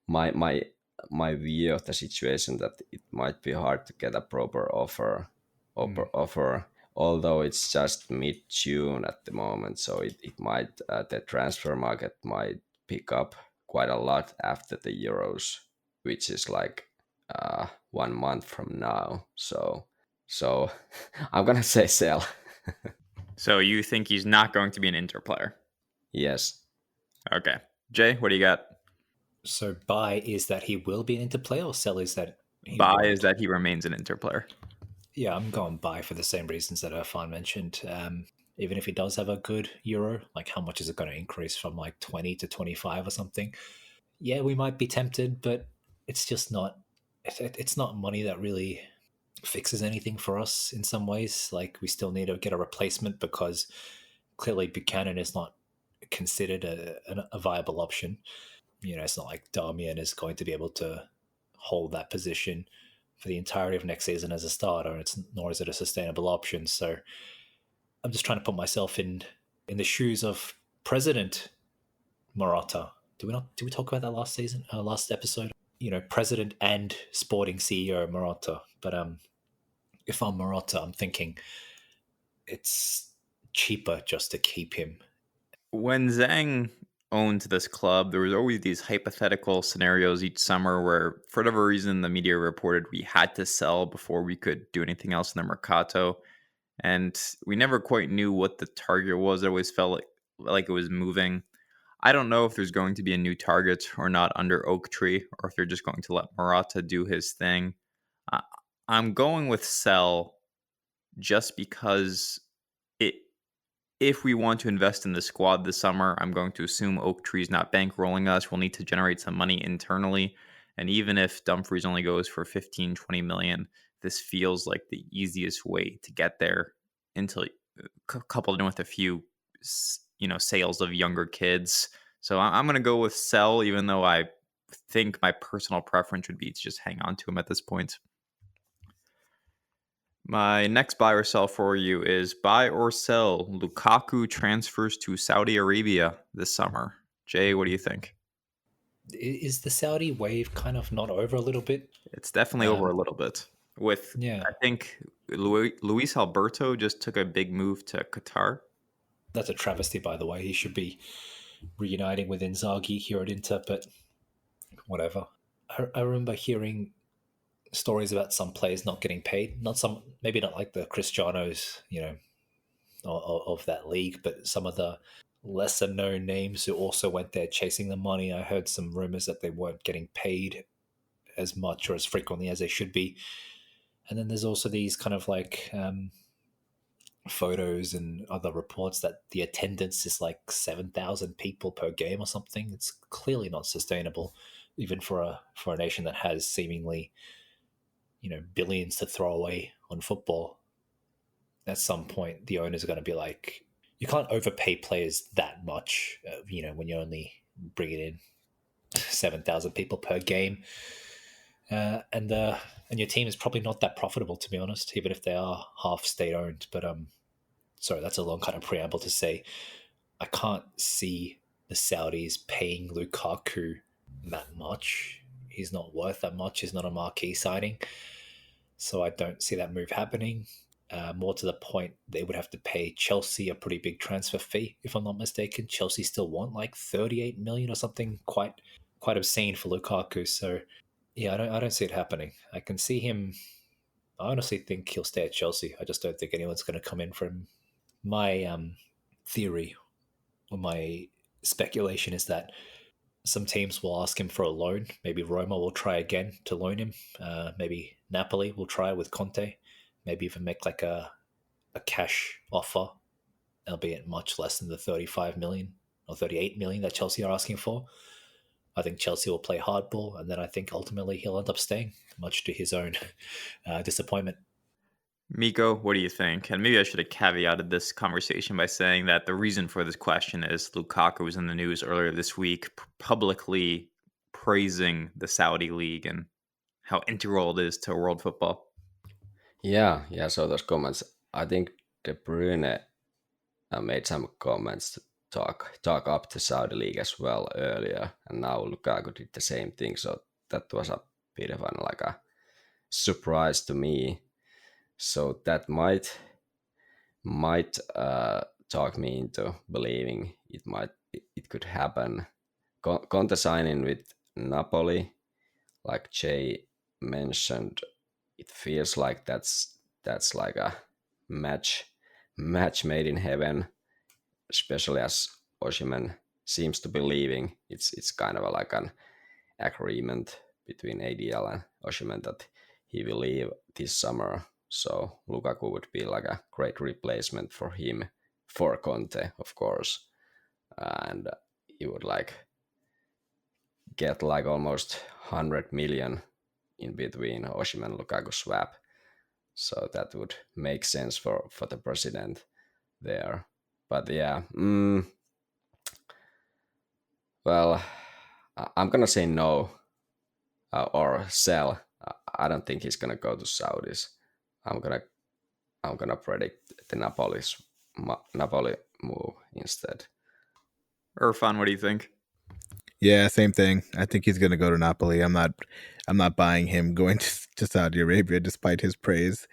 my view of the situation, that it might be hard to get a proper offer, although it's just mid-June at the moment, so it might the transfer market might pick up quite a lot after the Euros, which is like 1 month from now. So I'm gonna say sell. So you think he's not going to be an Inter player? Yes. Okay. Jay, what do you got? So buy is that he will be an Inter player, or sell is that he Buy won't? is that he remains an Inter player. Yeah, I'm going buy for the same reasons that Irfan mentioned. Even if he does have a good Euro, like how much is it going to increase from like 20 to 25 or something? Yeah, we might be tempted, but it's just not. It's not money that really fixes anything for us in some ways. Like we still need to get a replacement, because clearly Buchanan is not considered a viable option. It's not like Darmian is going to be able to hold that position for the entirety of next season as a starter. Nor is it a sustainable option. So I'm just trying to put myself in the shoes of President Morata. Did we talk about that last episode? President and sporting CEO Morata. But if I'm Morata, I'm thinking it's cheaper just to keep him. When Zhang owned this club, there was always these hypothetical scenarios each summer where, for whatever reason, the media reported we had to sell before we could do anything else in the Mercato. And we never quite knew what the target was. It always felt like it was moving. I don't know if there's going to be a new target or not under Oak Tree, or if they're just going to let Morata do his thing. I'm going with sell just because if we want to invest in the squad this summer, I'm going to assume Oak Tree's not bankrolling us. We'll need to generate some money internally. And even if Dumfries only goes for 15, 20 million, this feels like the easiest way to get there, until coupled in with a few, sales of younger kids. So I'm going to go with sell, even though I think my personal preference would be to just hang on to him at this point. My next buy or sell for you is buy or sell Lukaku transfers to Saudi Arabia this summer. Jay, what do you think? Is the Saudi wave kind of not over a little bit? It's definitely over a little bit. I think Luis Alberto just took a big move to Qatar. That's a travesty, by the way. He should be reuniting with Inzaghi here at Inter, but whatever. I remember hearing stories about some players not getting paid. Maybe not like the Cristianos, of that league, but some of the lesser known names who also went there chasing the money. I heard some rumors that they weren't getting paid as much or as frequently as they should be. And then there's also these kind of like photos and other reports that the attendance is like 7,000 people per game or something. It's clearly not sustainable, even for a nation that has seemingly billions to throw away on football. At some point, the owners are going to be like, you can't overpay players that much, when you're only bringing in 7,000 people per game. And your team is probably not that profitable, to be honest, even if they are half state-owned. But sorry, that's a long kind of preamble to say I can't see the Saudis paying Lukaku that much. He's not worth that much. He's not a marquee signing. So I don't see that move happening. More to the point, they would have to pay Chelsea a pretty big transfer fee, if I'm not mistaken. Chelsea still want like 38 million or something quite obscene for Lukaku. So yeah, I don't see it happening. I can see him. I honestly think he'll stay at Chelsea. I just don't think anyone's going to come in for him. My theory or my speculation is that some teams will ask him for a loan. Maybe Roma will try again to loan him. Maybe Napoli will try with Conte. Maybe even make like a cash offer, albeit much less than the 35 million or 38 million that Chelsea are asking for. I think Chelsea will play hardball, and then I think ultimately he'll end up staying, much to his own disappointment. Miko, what do you think? And maybe I should have caveated this conversation by saying that the reason for this question is Lukaku was in the news earlier this week, publicly praising the Saudi league and how integral it is to world football. Yeah, so those comments. I think De Bruyne made some comments to talk up the Saudi league as well earlier, and now Lukaku did the same thing. So that was a bit of like a surprise to me. So that might talk me into believing it could happen. Conte signing with Napoli, like Jay mentioned, it feels like that's like a match made in heaven, especially as Osimhen seems to be leaving. It's kind of like an agreement between ADL and Osimhen that he will leave this summer. So Lukaku would be like a great replacement for him, for Conte, of course. And he would like get like almost 100 million in between Osimhen and Lukaku swap. So that would make sense for the president there. But yeah, well, I'm gonna say no or sell. I don't think he's gonna go to Saudis. I'm gonna predict the Napoli move instead. Irfan, what do you think? Yeah, same thing. I think he's going to go to Napoli. I'm not buying him going to Saudi Arabia despite his praise.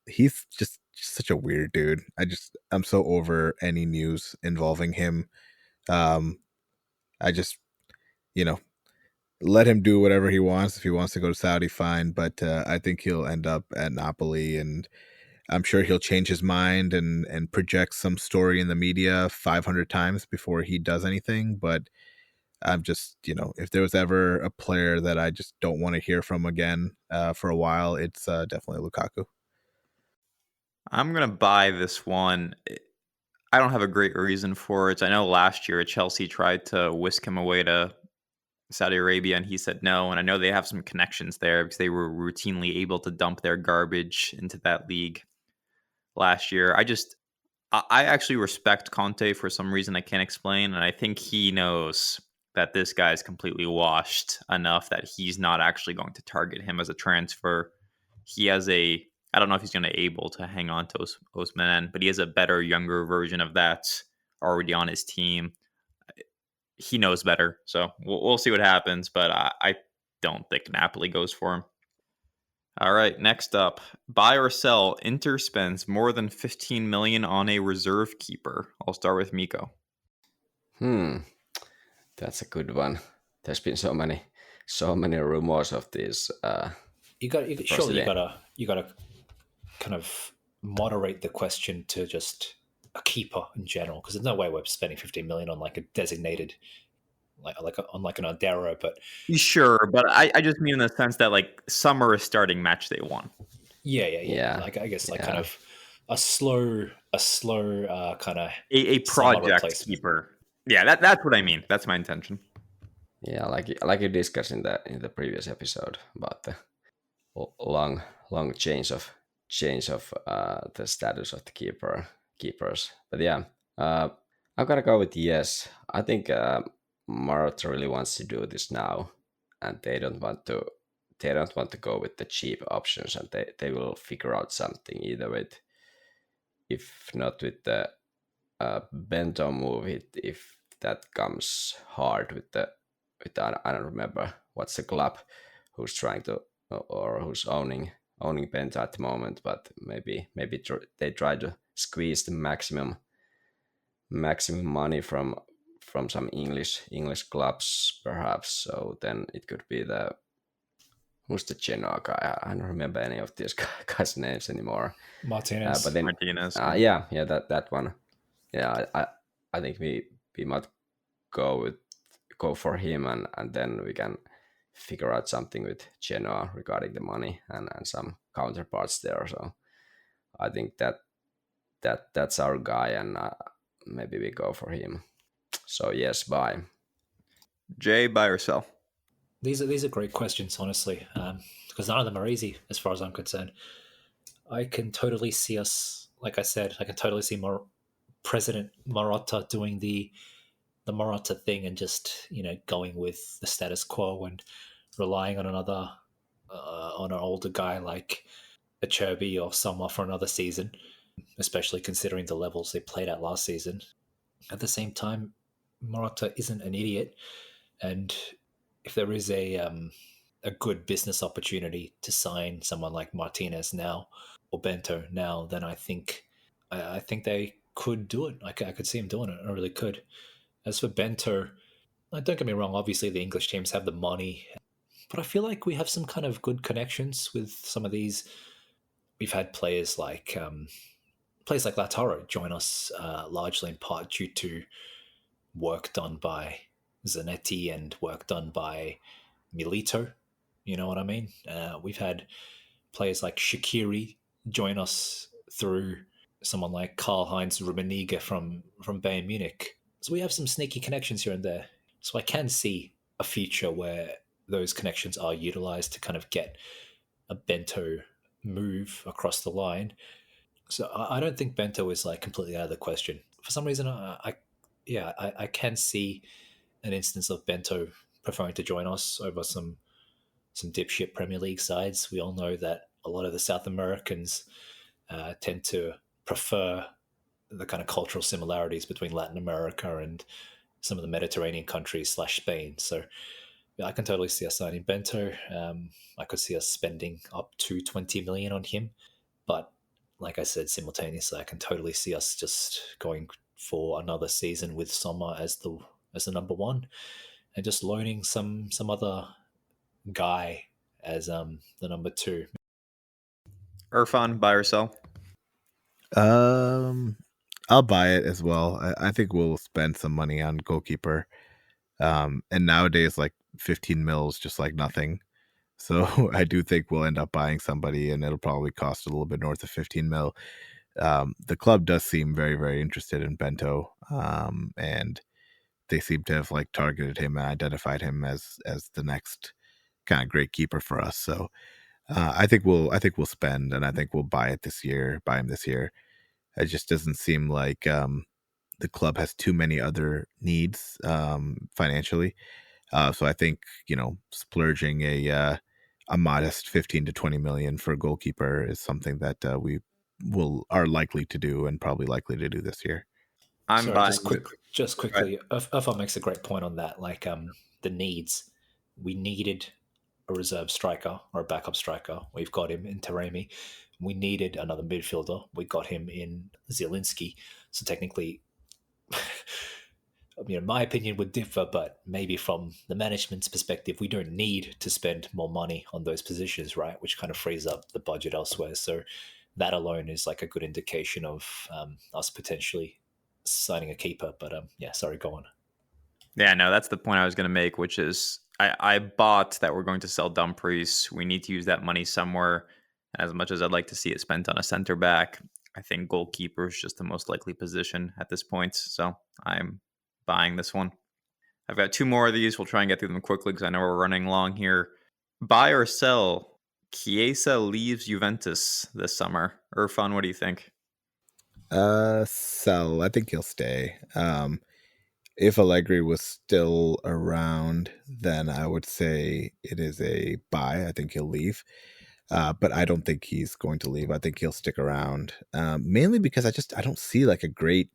He's just such a weird dude. I'm so over any news involving him. I just, let him do whatever he wants. If he wants to go to Saudi, fine. But I think he'll end up at Napoli, and I'm sure he'll change his mind and project some story in the media 500 times before he does anything. But I'm just, if there was ever a player that I just don't want to hear from again for a while, it's definitely Lukaku. I'm going to buy this one. I don't have a great reason for it. I know last year Chelsea tried to whisk him away to Saudi Arabia and he said no. And I know they have some connections there because they were routinely able to dump their garbage into that league last year. I actually respect Conte for some reason I can't explain. And I think he knows that this guy is completely washed enough that he's not actually going to target him as a transfer. He has I don't know if he's going to be able to hang on to Osimhen, but he has a better, younger version of that already on his team. He knows better. So we'll see what happens, but I don't think Napoli goes for him. All right, next up, buy or sell. Inter spends more than 15 million on a reserve keeper. I'll start with Miko. That's a good one. There's been so many rumors of this. Surely you gotta kind of moderate the question to just a keeper in general, because there's no way we're spending 15 million on like a designated, on an Adero. But Sure, but I just mean in the sense that like summer is starting, match day one. Yeah. Like I guess kind of a slow kind of a project keeper. Yeah, that's what I mean. That's my intention. Yeah, like you discussed in the previous episode about the long change of the status of the keepers. But yeah, I'm gonna go with yes. I think Marotta really wants to do this now, and they don't want to go with the cheap options, and they will figure out something either with, if not with the Bento move, if that comes hard with the I don't remember what's the club who's trying to or who's owning owning Bento at the moment, but maybe they try to squeeze the maximum money from some English clubs perhaps. So then it could be who's the Genoa guy? I don't remember any of these guys' names anymore. Martinez. But then Martinez. yeah, that one. Yeah, I think we might go for him, and then we can figure out something with Genoa regarding the money and some counterparts there. So I think that's our guy, and maybe we go for him. So yes, bye. Jay, buy or sell? These are great questions, honestly, because none of them are easy as far as I'm concerned. I can totally see us, like I said, I can totally see President Marotta doing the Marotta thing and just going with the status quo and relying on on an older guy like a Cherby or someone for another season, especially considering the levels they played at last season. At the same time, Marotta isn't an idiot, and if there is a good business opportunity to sign someone like Martinez now or Bento now, then I think they could do it. I could see him doing it. I really could. As for Bento, don't get me wrong. Obviously, the English teams have the money, but I feel like we have some kind of good connections with some of these. We've had players like Lautaro join us largely in part due to work done by Zanetti and work done by Milito. You know what I mean? We've had players like Shaqiri join us through someone like Karl-Heinz Rummenigge from Bayern Munich. So we have some sneaky connections here and there. So I can see a future where those connections are utilized to kind of get a Bento move across the line. So I don't think Bento is like completely out of the question. For some reason, I can see an instance of Bento preferring to join us over some dipshit Premier League sides. We all know that a lot of the South Americans tend to prefer the kind of cultural similarities between Latin America and some of the Mediterranean countries / Spain. So I can totally see us signing Bento. I could see us spending up to 20 million on him. But like I said, simultaneously, I can totally see us just going for another season with Sommer as the number one and just loaning some other guy as the number two. Irfan, buy or sell? I'll buy it as well. I think we'll spend some money on goalkeeper. And nowadays, like 15 mils, just like nothing. So I do think we'll end up buying somebody, and it'll probably cost a little bit north of 15 mil. The club does seem very, very interested in Bento, and they seem to have like targeted him and identified him as the next kind of great keeper for us. So I think we'll spend, and I think we'll buy him this year. It just doesn't seem like the club has too many other needs financially. So I think splurging a modest 15 to 20 million for a goalkeeper is something that we are likely to do and probably likely to do this year. I'm Sorry, buying. just quickly. Irfan makes a great point on that. Like the needs, we needed a reserve striker or a backup striker. We've got him in Taremi. We needed another midfielder. We got him in Zielinski. So technically, my opinion would differ, but maybe from the management's perspective, we don't need to spend more money on those positions, right? Which kind of frees up the budget elsewhere. So that alone is like a good indication of us potentially signing a keeper. But sorry, go on. Yeah, no, that's the point I was going to make, which is I bought that we're going to sell Dumfries. We need to use that money somewhere. As much as I'd like to see it spent on a center back, I think goalkeeper is just the most likely position at this point. So I'm buying this one. I've got two more of these. We'll try and get through them quickly because I know we're running long here. Buy or sell? Chiesa leaves Juventus this summer. Irfan, what do you think? Sell. I think he'll stay. If Allegri was still around, then I would say it is a buy. I think he'll leave. But I don't think he's going to leave. I think he'll stick around. Mainly because I don't see like a great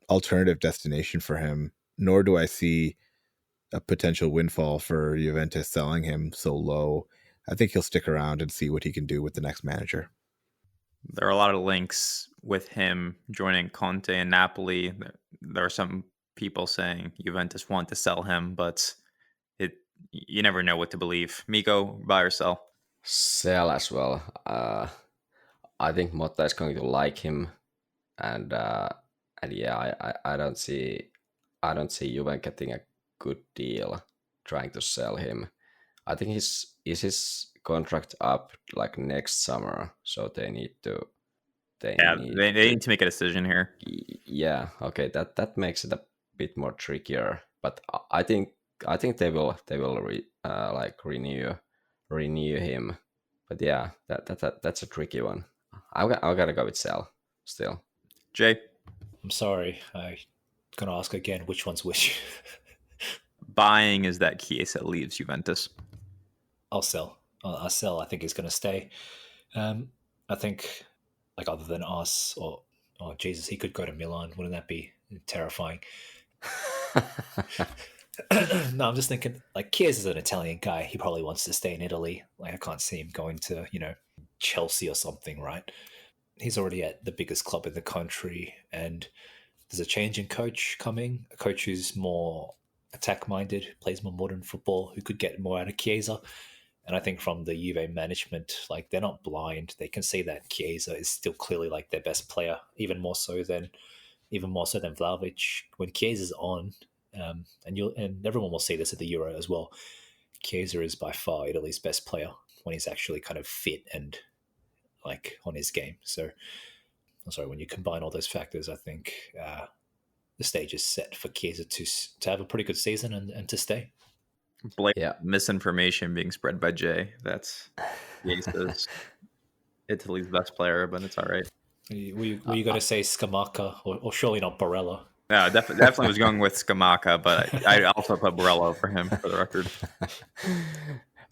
alternative destination for him, nor do I see a potential windfall for Juventus selling him so low. I think he'll stick around and see what he can do with the next manager. There are a lot of links with him joining Conte and Napoli. There are some people saying Juventus want to sell him, but you never know what to believe. Miko, buy or sell? Sell as well. I think Motta is going to like him, and yeah, I don't see Juve getting a good deal trying to sell him. I think his contract up like next summer, so they need to. They need to make a decision here. Yeah, okay, that makes it a bit more trickier, but I think they will renew him. But yeah, that's a tricky one. I'm gonna go with sell still. Jay? I'm sorry. I'm going to ask again, which one's which? Buying is that Chiesa leaves Juventus. I'll sell. I'll sell. I think he's going to stay. I think, like, other than us, or oh Jesus, he could go to Milan. Wouldn't that be terrifying? No, I'm just thinking, like, Chiesa is an Italian guy. He probably wants to stay in Italy. Like, I can't see him going to, Chelsea or something, right? He's already at the biggest club in the country, and there's a change in coach coming. A coach who's more attack-minded, plays more modern football, who could get more out of Chiesa. And I think from the Juve management, like, they're not blind. They can see that Chiesa is still clearly like their best player, even more so than Vlahovic. When Chiesa's on, and everyone will see this at the Euro as well, Chiesa is by far Italy's best player when he's actually kind of fit and like on his game. So, I'm sorry, when you combine all those factors, I think the stage is set for Chiesa to have a pretty good season and to stay. Misinformation being spread by Jay. That's Chiesa's Italy's best player, but it's all right. Were you going to say Scamacca or surely not Barella? No, definitely was going with Scamacca, but I also put Barella for him for the record.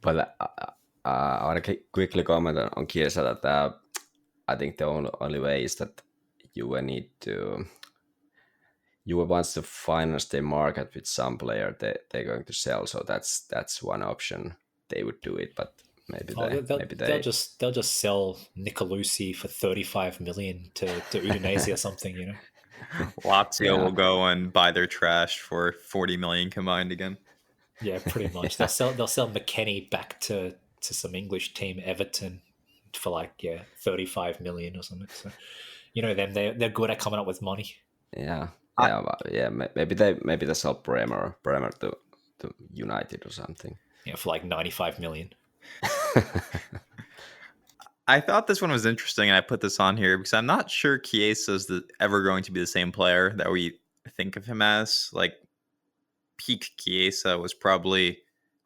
But I want to quickly comment on Chiesa that I think the only way is that Juve wants to finance their market with some player they're going to sell. So that's one option. They would do it, but maybe they'll just sell Nicolucci for 35 million to Udinese or something, Lazio will go and buy their trash for 40 million combined again. Yeah, pretty much. They'll sell McKennie back to some English team, Everton, for 35 million or something. So, them, they're good at coming up with money. Yeah, maybe they sell Bremer to United or something. Yeah, for 95 million. I thought this one was interesting, and I put this on here because I'm not sure Chiesa is ever going to be the same player that we think of him as. Like, peak Chiesa was probably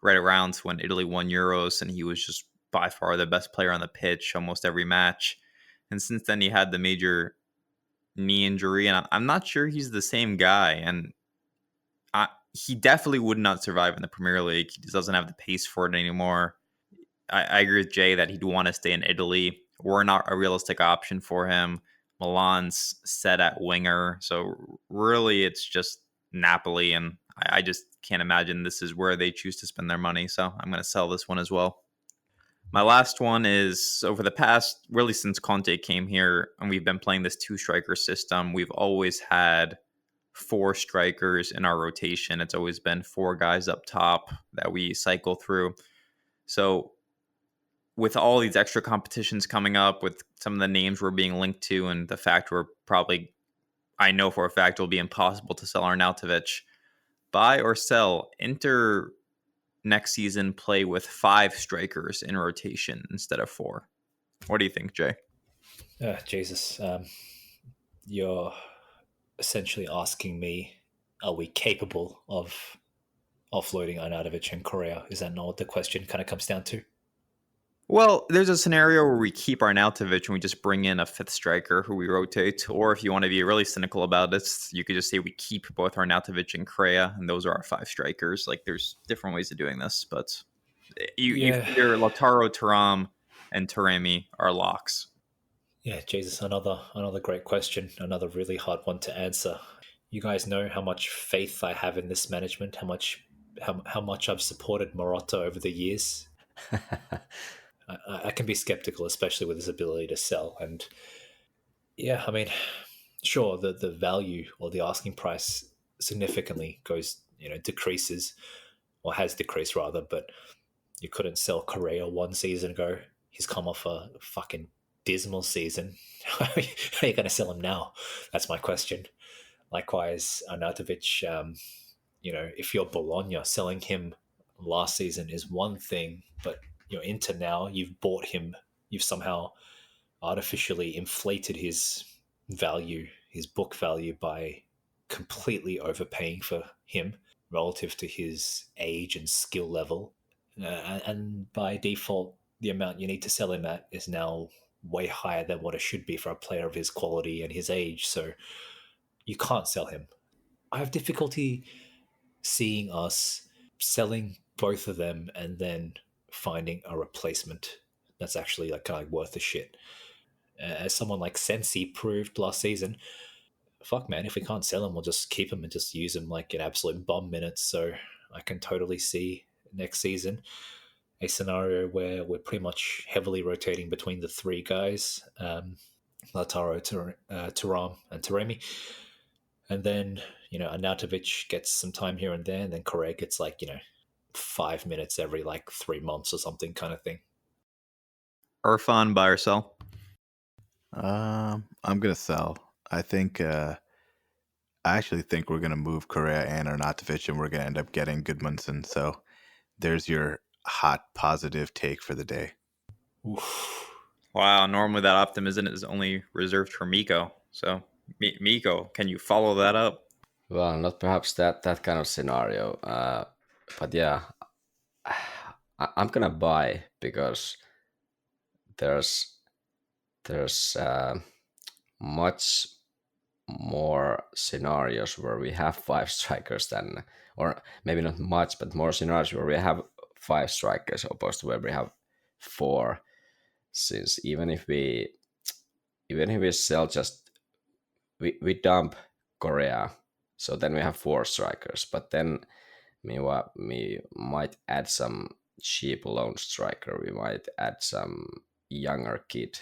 right around when Italy won Euros, and he was just by far the best player on the pitch almost every match. And since then, he had the major knee injury, and I'm not sure he's the same guy. And he definitely would not survive in the Premier League. He just doesn't have the pace for it anymore. I agree with Jay that he'd want to stay in Italy. We're not a realistic option for him. Milan's set at winger. So really, it's just Napoli. And I just can't imagine this is where they choose to spend their money. So I'm going to sell this one as well. My last one is over the past, really since Conte came here, and we've been playing this 2-striker system, we've always had 4 strikers in our rotation. It's always been 4 guys up top that we cycle through. So with all these extra competitions coming up, with some of the names we're being linked to, and the fact I know for a fact it will be impossible to sell Arnautovic, buy or sell, Inter next season play with 5 strikers in rotation instead of 4. What do you think, Jay? Jesus. You're essentially asking me, are we capable of offloading Arnautovic and Correa? Is that not what the question kind of comes down to? Well, there's a scenario where we keep Arnautovic and we just bring in a 5th striker who we rotate. Or if you want to be really cynical about it, you could just say we keep both Arnautovic and Correa, and those are our 5 strikers. Like, there's different ways of doing this, but either Lautaro, Thuram, and Taremi are locks. Yeah, Jesus, another great question. Another really hard one to answer. You guys know how much faith I have in this management, how much I've supported Marotta over the years. I can be skeptical, especially with his ability to sell. And yeah, I mean, sure, the value or the asking price significantly decreases, or has decreased rather, but you couldn't sell Correa 1 season ago. He's come off a fucking dismal season. How are you going to sell him now? That's my question. Likewise, Arnautovic, if you're Bologna, selling him last season is one thing, but you're into now, you've bought him, you've somehow artificially inflated his value, his book value, by completely overpaying for him relative to his age and skill level. And by default, the amount you need to sell him at is now way higher than what it should be for a player of his quality and his age. So you can't sell him. I have difficulty seeing us selling both of them and then finding a replacement that's actually like kind of worth the shit. As someone like Sensi proved last season, fuck man, if we can't sell him, we'll just keep him and just use him like in absolute bomb minutes. So I can totally see next season a scenario where we're pretty much heavily rotating between the three guys, Lautaro, Thuram, and Taremi. And then, Arnautovic gets some time here and there, and then Correa gets 5 minutes every 3 months or something kind of thing. Irfan, buy or sell? I'm gonna sell. I actually think we're gonna move Correa and Arnautovic, and we're gonna end up getting Goodmanson. So there's your hot positive take for the day. Oof. Wow, normally that optimism is only reserved for Miko. So, Miko, can you follow that up? Well, not perhaps that kind of scenario, but yeah, I'm gonna buy because there's much more scenarios where we have 5 strikers than, or maybe not much, but more scenarios where we have 5 strikers opposed to where we have 4. Since even if we sell just we dump Korea, so then we have 4 strikers. But then meanwhile, we might add some cheap loan striker. We might add some younger kid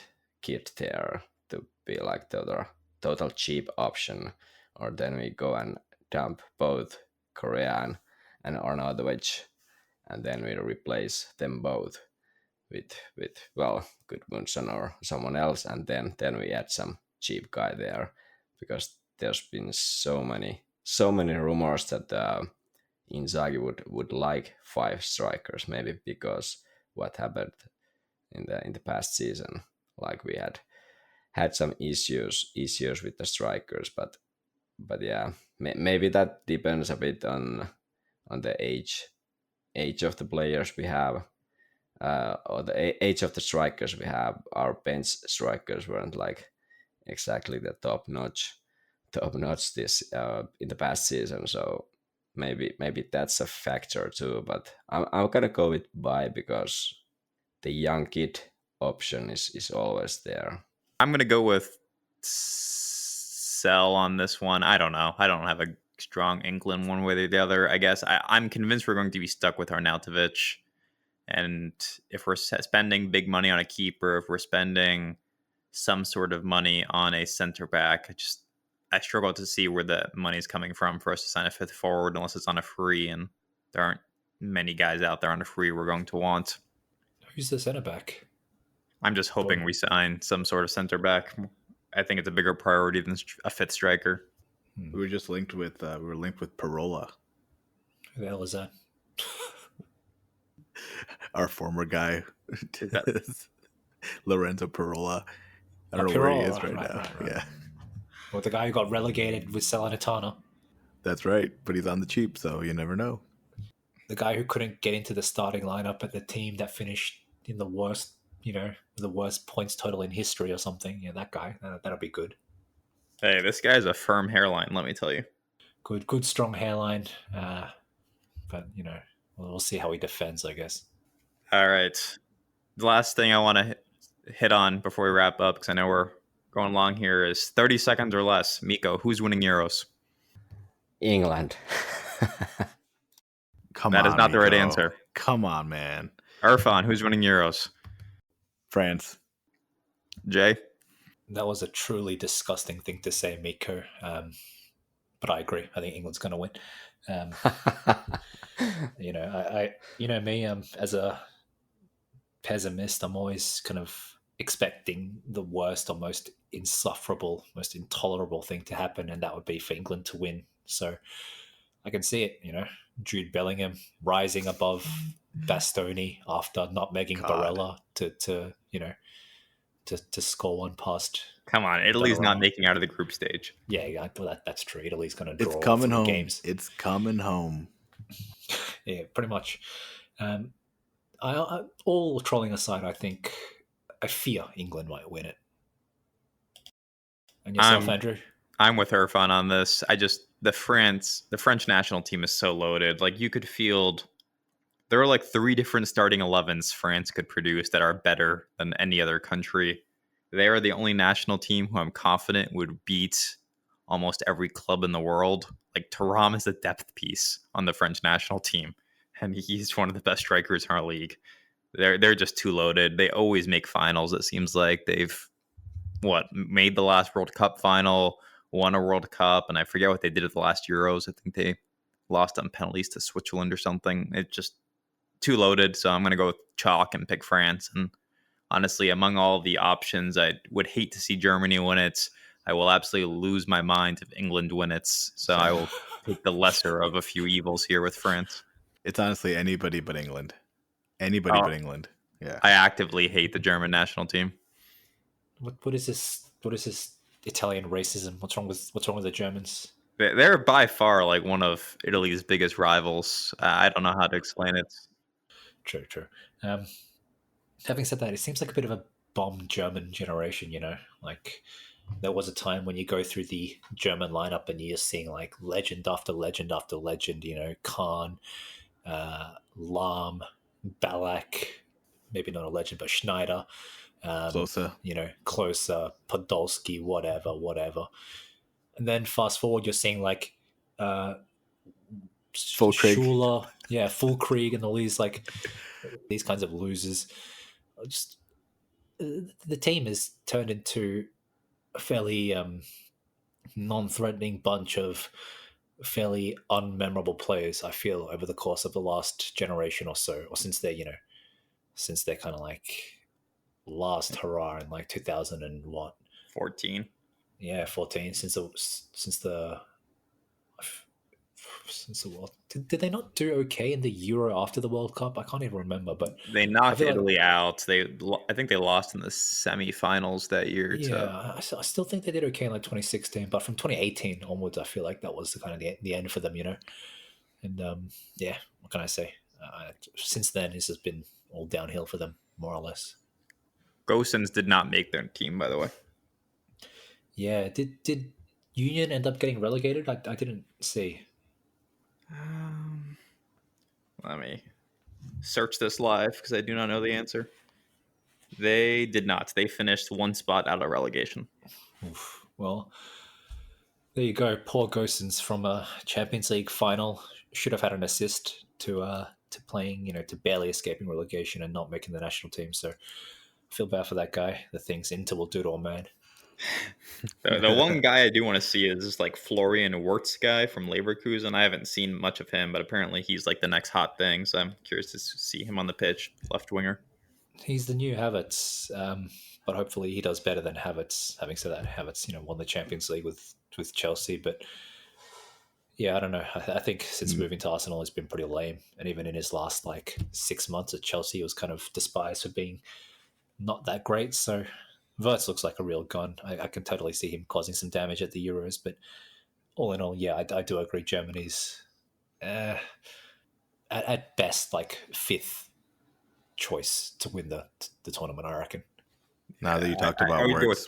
there to be like the total cheap option. Or then we go and dump both Korea and Arnautovic, and then we replace them both with Gudmundsson or someone else, and then we add some cheap guy there, because there's been so many rumors that Inzaghi would like 5 strikers, maybe because what happened in the past season, like we had some issues with the strikers, but yeah, maybe that depends a bit on the age of the players we have. Or the age of the strikers we have. Our bench strikers weren't exactly the top notch this in the past season, so maybe that's a factor too. But I'm gonna go with buy because the young kid option is always there. I'm going to go with sell on this one. I don't know. I don't have a strong inkling one way or the other. I guess I'm convinced we're going to be stuck with Arnautovic. And if we're spending big money on a keeper, if we're spending some sort of money on a center back, I struggle to see where the money's coming from for us to sign a 5th forward unless it's on a free, and there aren't many guys out there on a free we're going to want. Who's the center back? I'm just hoping we sign some sort of center back. I think it's a bigger priority than a 5th striker. We were just linked with Parola. Who the hell is that? Our former guy, Lorenzo Parola. I don't know Parola, where he is right now. Right. Yeah, Well, the guy who got relegated with Salernitana. that's right. But he's on the cheap, so you never know. The guy who couldn't get into the starting lineup at the team that finished in the worst points total in history or something. Yeah, that guy. That'll be good. Hey, this guy's a firm hairline, let me tell you. Good, strong hairline. But, we'll see how he defends, I guess. All right. The last thing I want to hit on before we wrap up, because I know we're going long here, is 30 seconds or less. Miko, who's winning Euros? England. Come on, that is not Miko. the right answer. Come on, man. Irfan, who's winning Euros? France. Jay? That was a truly disgusting thing to say, Miko. But I agree. I think England's going to win. I you know me, as a pessimist, I'm always kind of expecting the worst or most insufferable, most intolerable thing to happen, and that would be for England to win. So I can see it, Jude Bellingham rising above Bastoni after nutmegging God. Barella to score one past. Come on, Italy's not Donnarumma. making out of the group stage. Yeah, that's true. Italy's going to draw It's coming 3 home. games. It's coming home. Yeah, pretty much. All trolling aside, I fear England might win it. And yourself, Andrew? I'm with Irfan on this. The French national team is so loaded. Like, you could field, there are like 3 different starting 11s France could produce that are better than any other country. They are the only national team who I'm confident would beat almost every club in the world. Like, Thuram is a depth piece on the French national team, and he's one of the best strikers in our league. They're just too loaded. They always make finals. It seems like they've made the last World Cup final, won a World Cup, and I forget what they did at the last Euros. I think they lost on penalties to Switzerland or something. It's just too loaded. So I'm going to go with chalk and pick France. And honestly, among all the options, I would hate to see Germany win it. I will absolutely lose my mind if England win it. So I will take the lesser of a few evils here with France. It's honestly anybody but England. Anybody but England. Yeah. I actively hate the German national team. What is this? What is this Italian racism? What's wrong with the Germans? They're by far like one of Italy's biggest rivals. I don't know how to explain it. True. Having said that, it seems like a bit of a bomb German generation. Like there was a time when you go through the German lineup and you're seeing like legend after legend after legend. Kahn, Lahm, Ballack, maybe not a legend, but Schneider. Closer. Closer, Podolski, whatever. And then fast forward, you're seeing like Fulkrieg. Schuler, Fulkrieg, and all these these kinds of losers. Just the team has turned into a fairly non-threatening bunch of fairly unmemorable players. I feel over the course of the last generation or so, or since they're kind of like last hurrah in like 2000 and what 14. 14 since the World. Did they not do okay in the Euro after the World Cup? I can't even remember, but they knocked Italy out. I think they lost in the semifinals that year. I still think they did okay in like 2016, but from 2018 onwards, I feel like that was the kind of the end for them, And what can I say? Since then, this has been all downhill for them, more or less. Gosens did not make their team, by the way. Yeah, did Union end up getting relegated? I didn't see. Let me search this live because I do not know the answer. They did not. They finished 1 spot out of relegation. Oof. Well, there you go. Poor Gosens from a Champions League final should have had an assist to playing, to barely escaping relegation and not making the national team. So I feel bad for that guy. The things Inter will do to a man. The one guy I do want to see is this like Florian Wirtz guy from Leverkusen. I haven't seen much of him, but apparently he's like the next hot thing. So I'm curious to see him on the pitch, left winger. He's the new Havertz, but hopefully he does better than Havertz. Having said that, Havertz, won the Champions League with Chelsea, but yeah, I don't know. I think since moving to Arsenal, he's been pretty lame, and even in his last 6 months at Chelsea, he was kind of despised for being not that great. So Wirtz looks like a real gun. I can totally see him causing some damage at the Euros, but all in all, yeah, I do agree. Germany's at best 5th choice to win the tournament, I reckon. Now that you talked about Wirtz,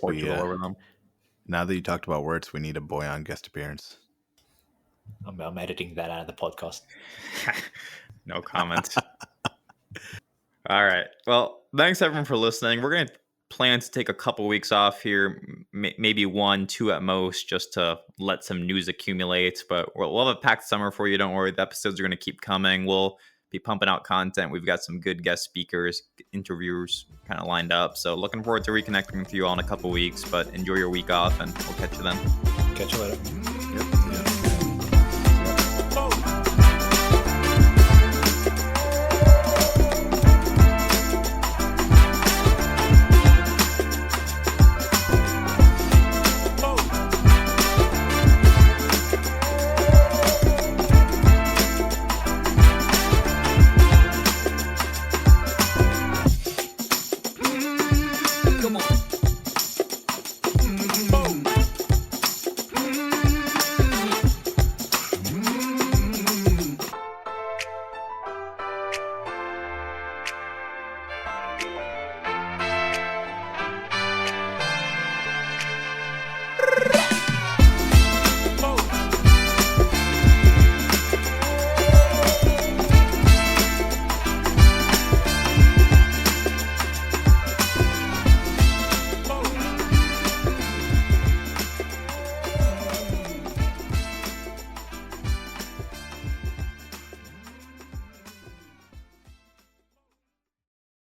now that you talked about Wirtz, we need a Boyan guest appearance. I'm editing that out of the podcast. No comment. All right. Well, thanks everyone for listening. We're going to plan to take a couple weeks off here, maybe 1, 2 at most, just to let some news accumulate. But we'll have a packed summer for you. Don't worry. The episodes are going to keep coming. We'll be pumping out content. We've got some good guest speakers, interviewers kind of lined up. So looking forward to reconnecting with you all in a couple weeks, but enjoy your week off and we'll catch you then. Catch you later.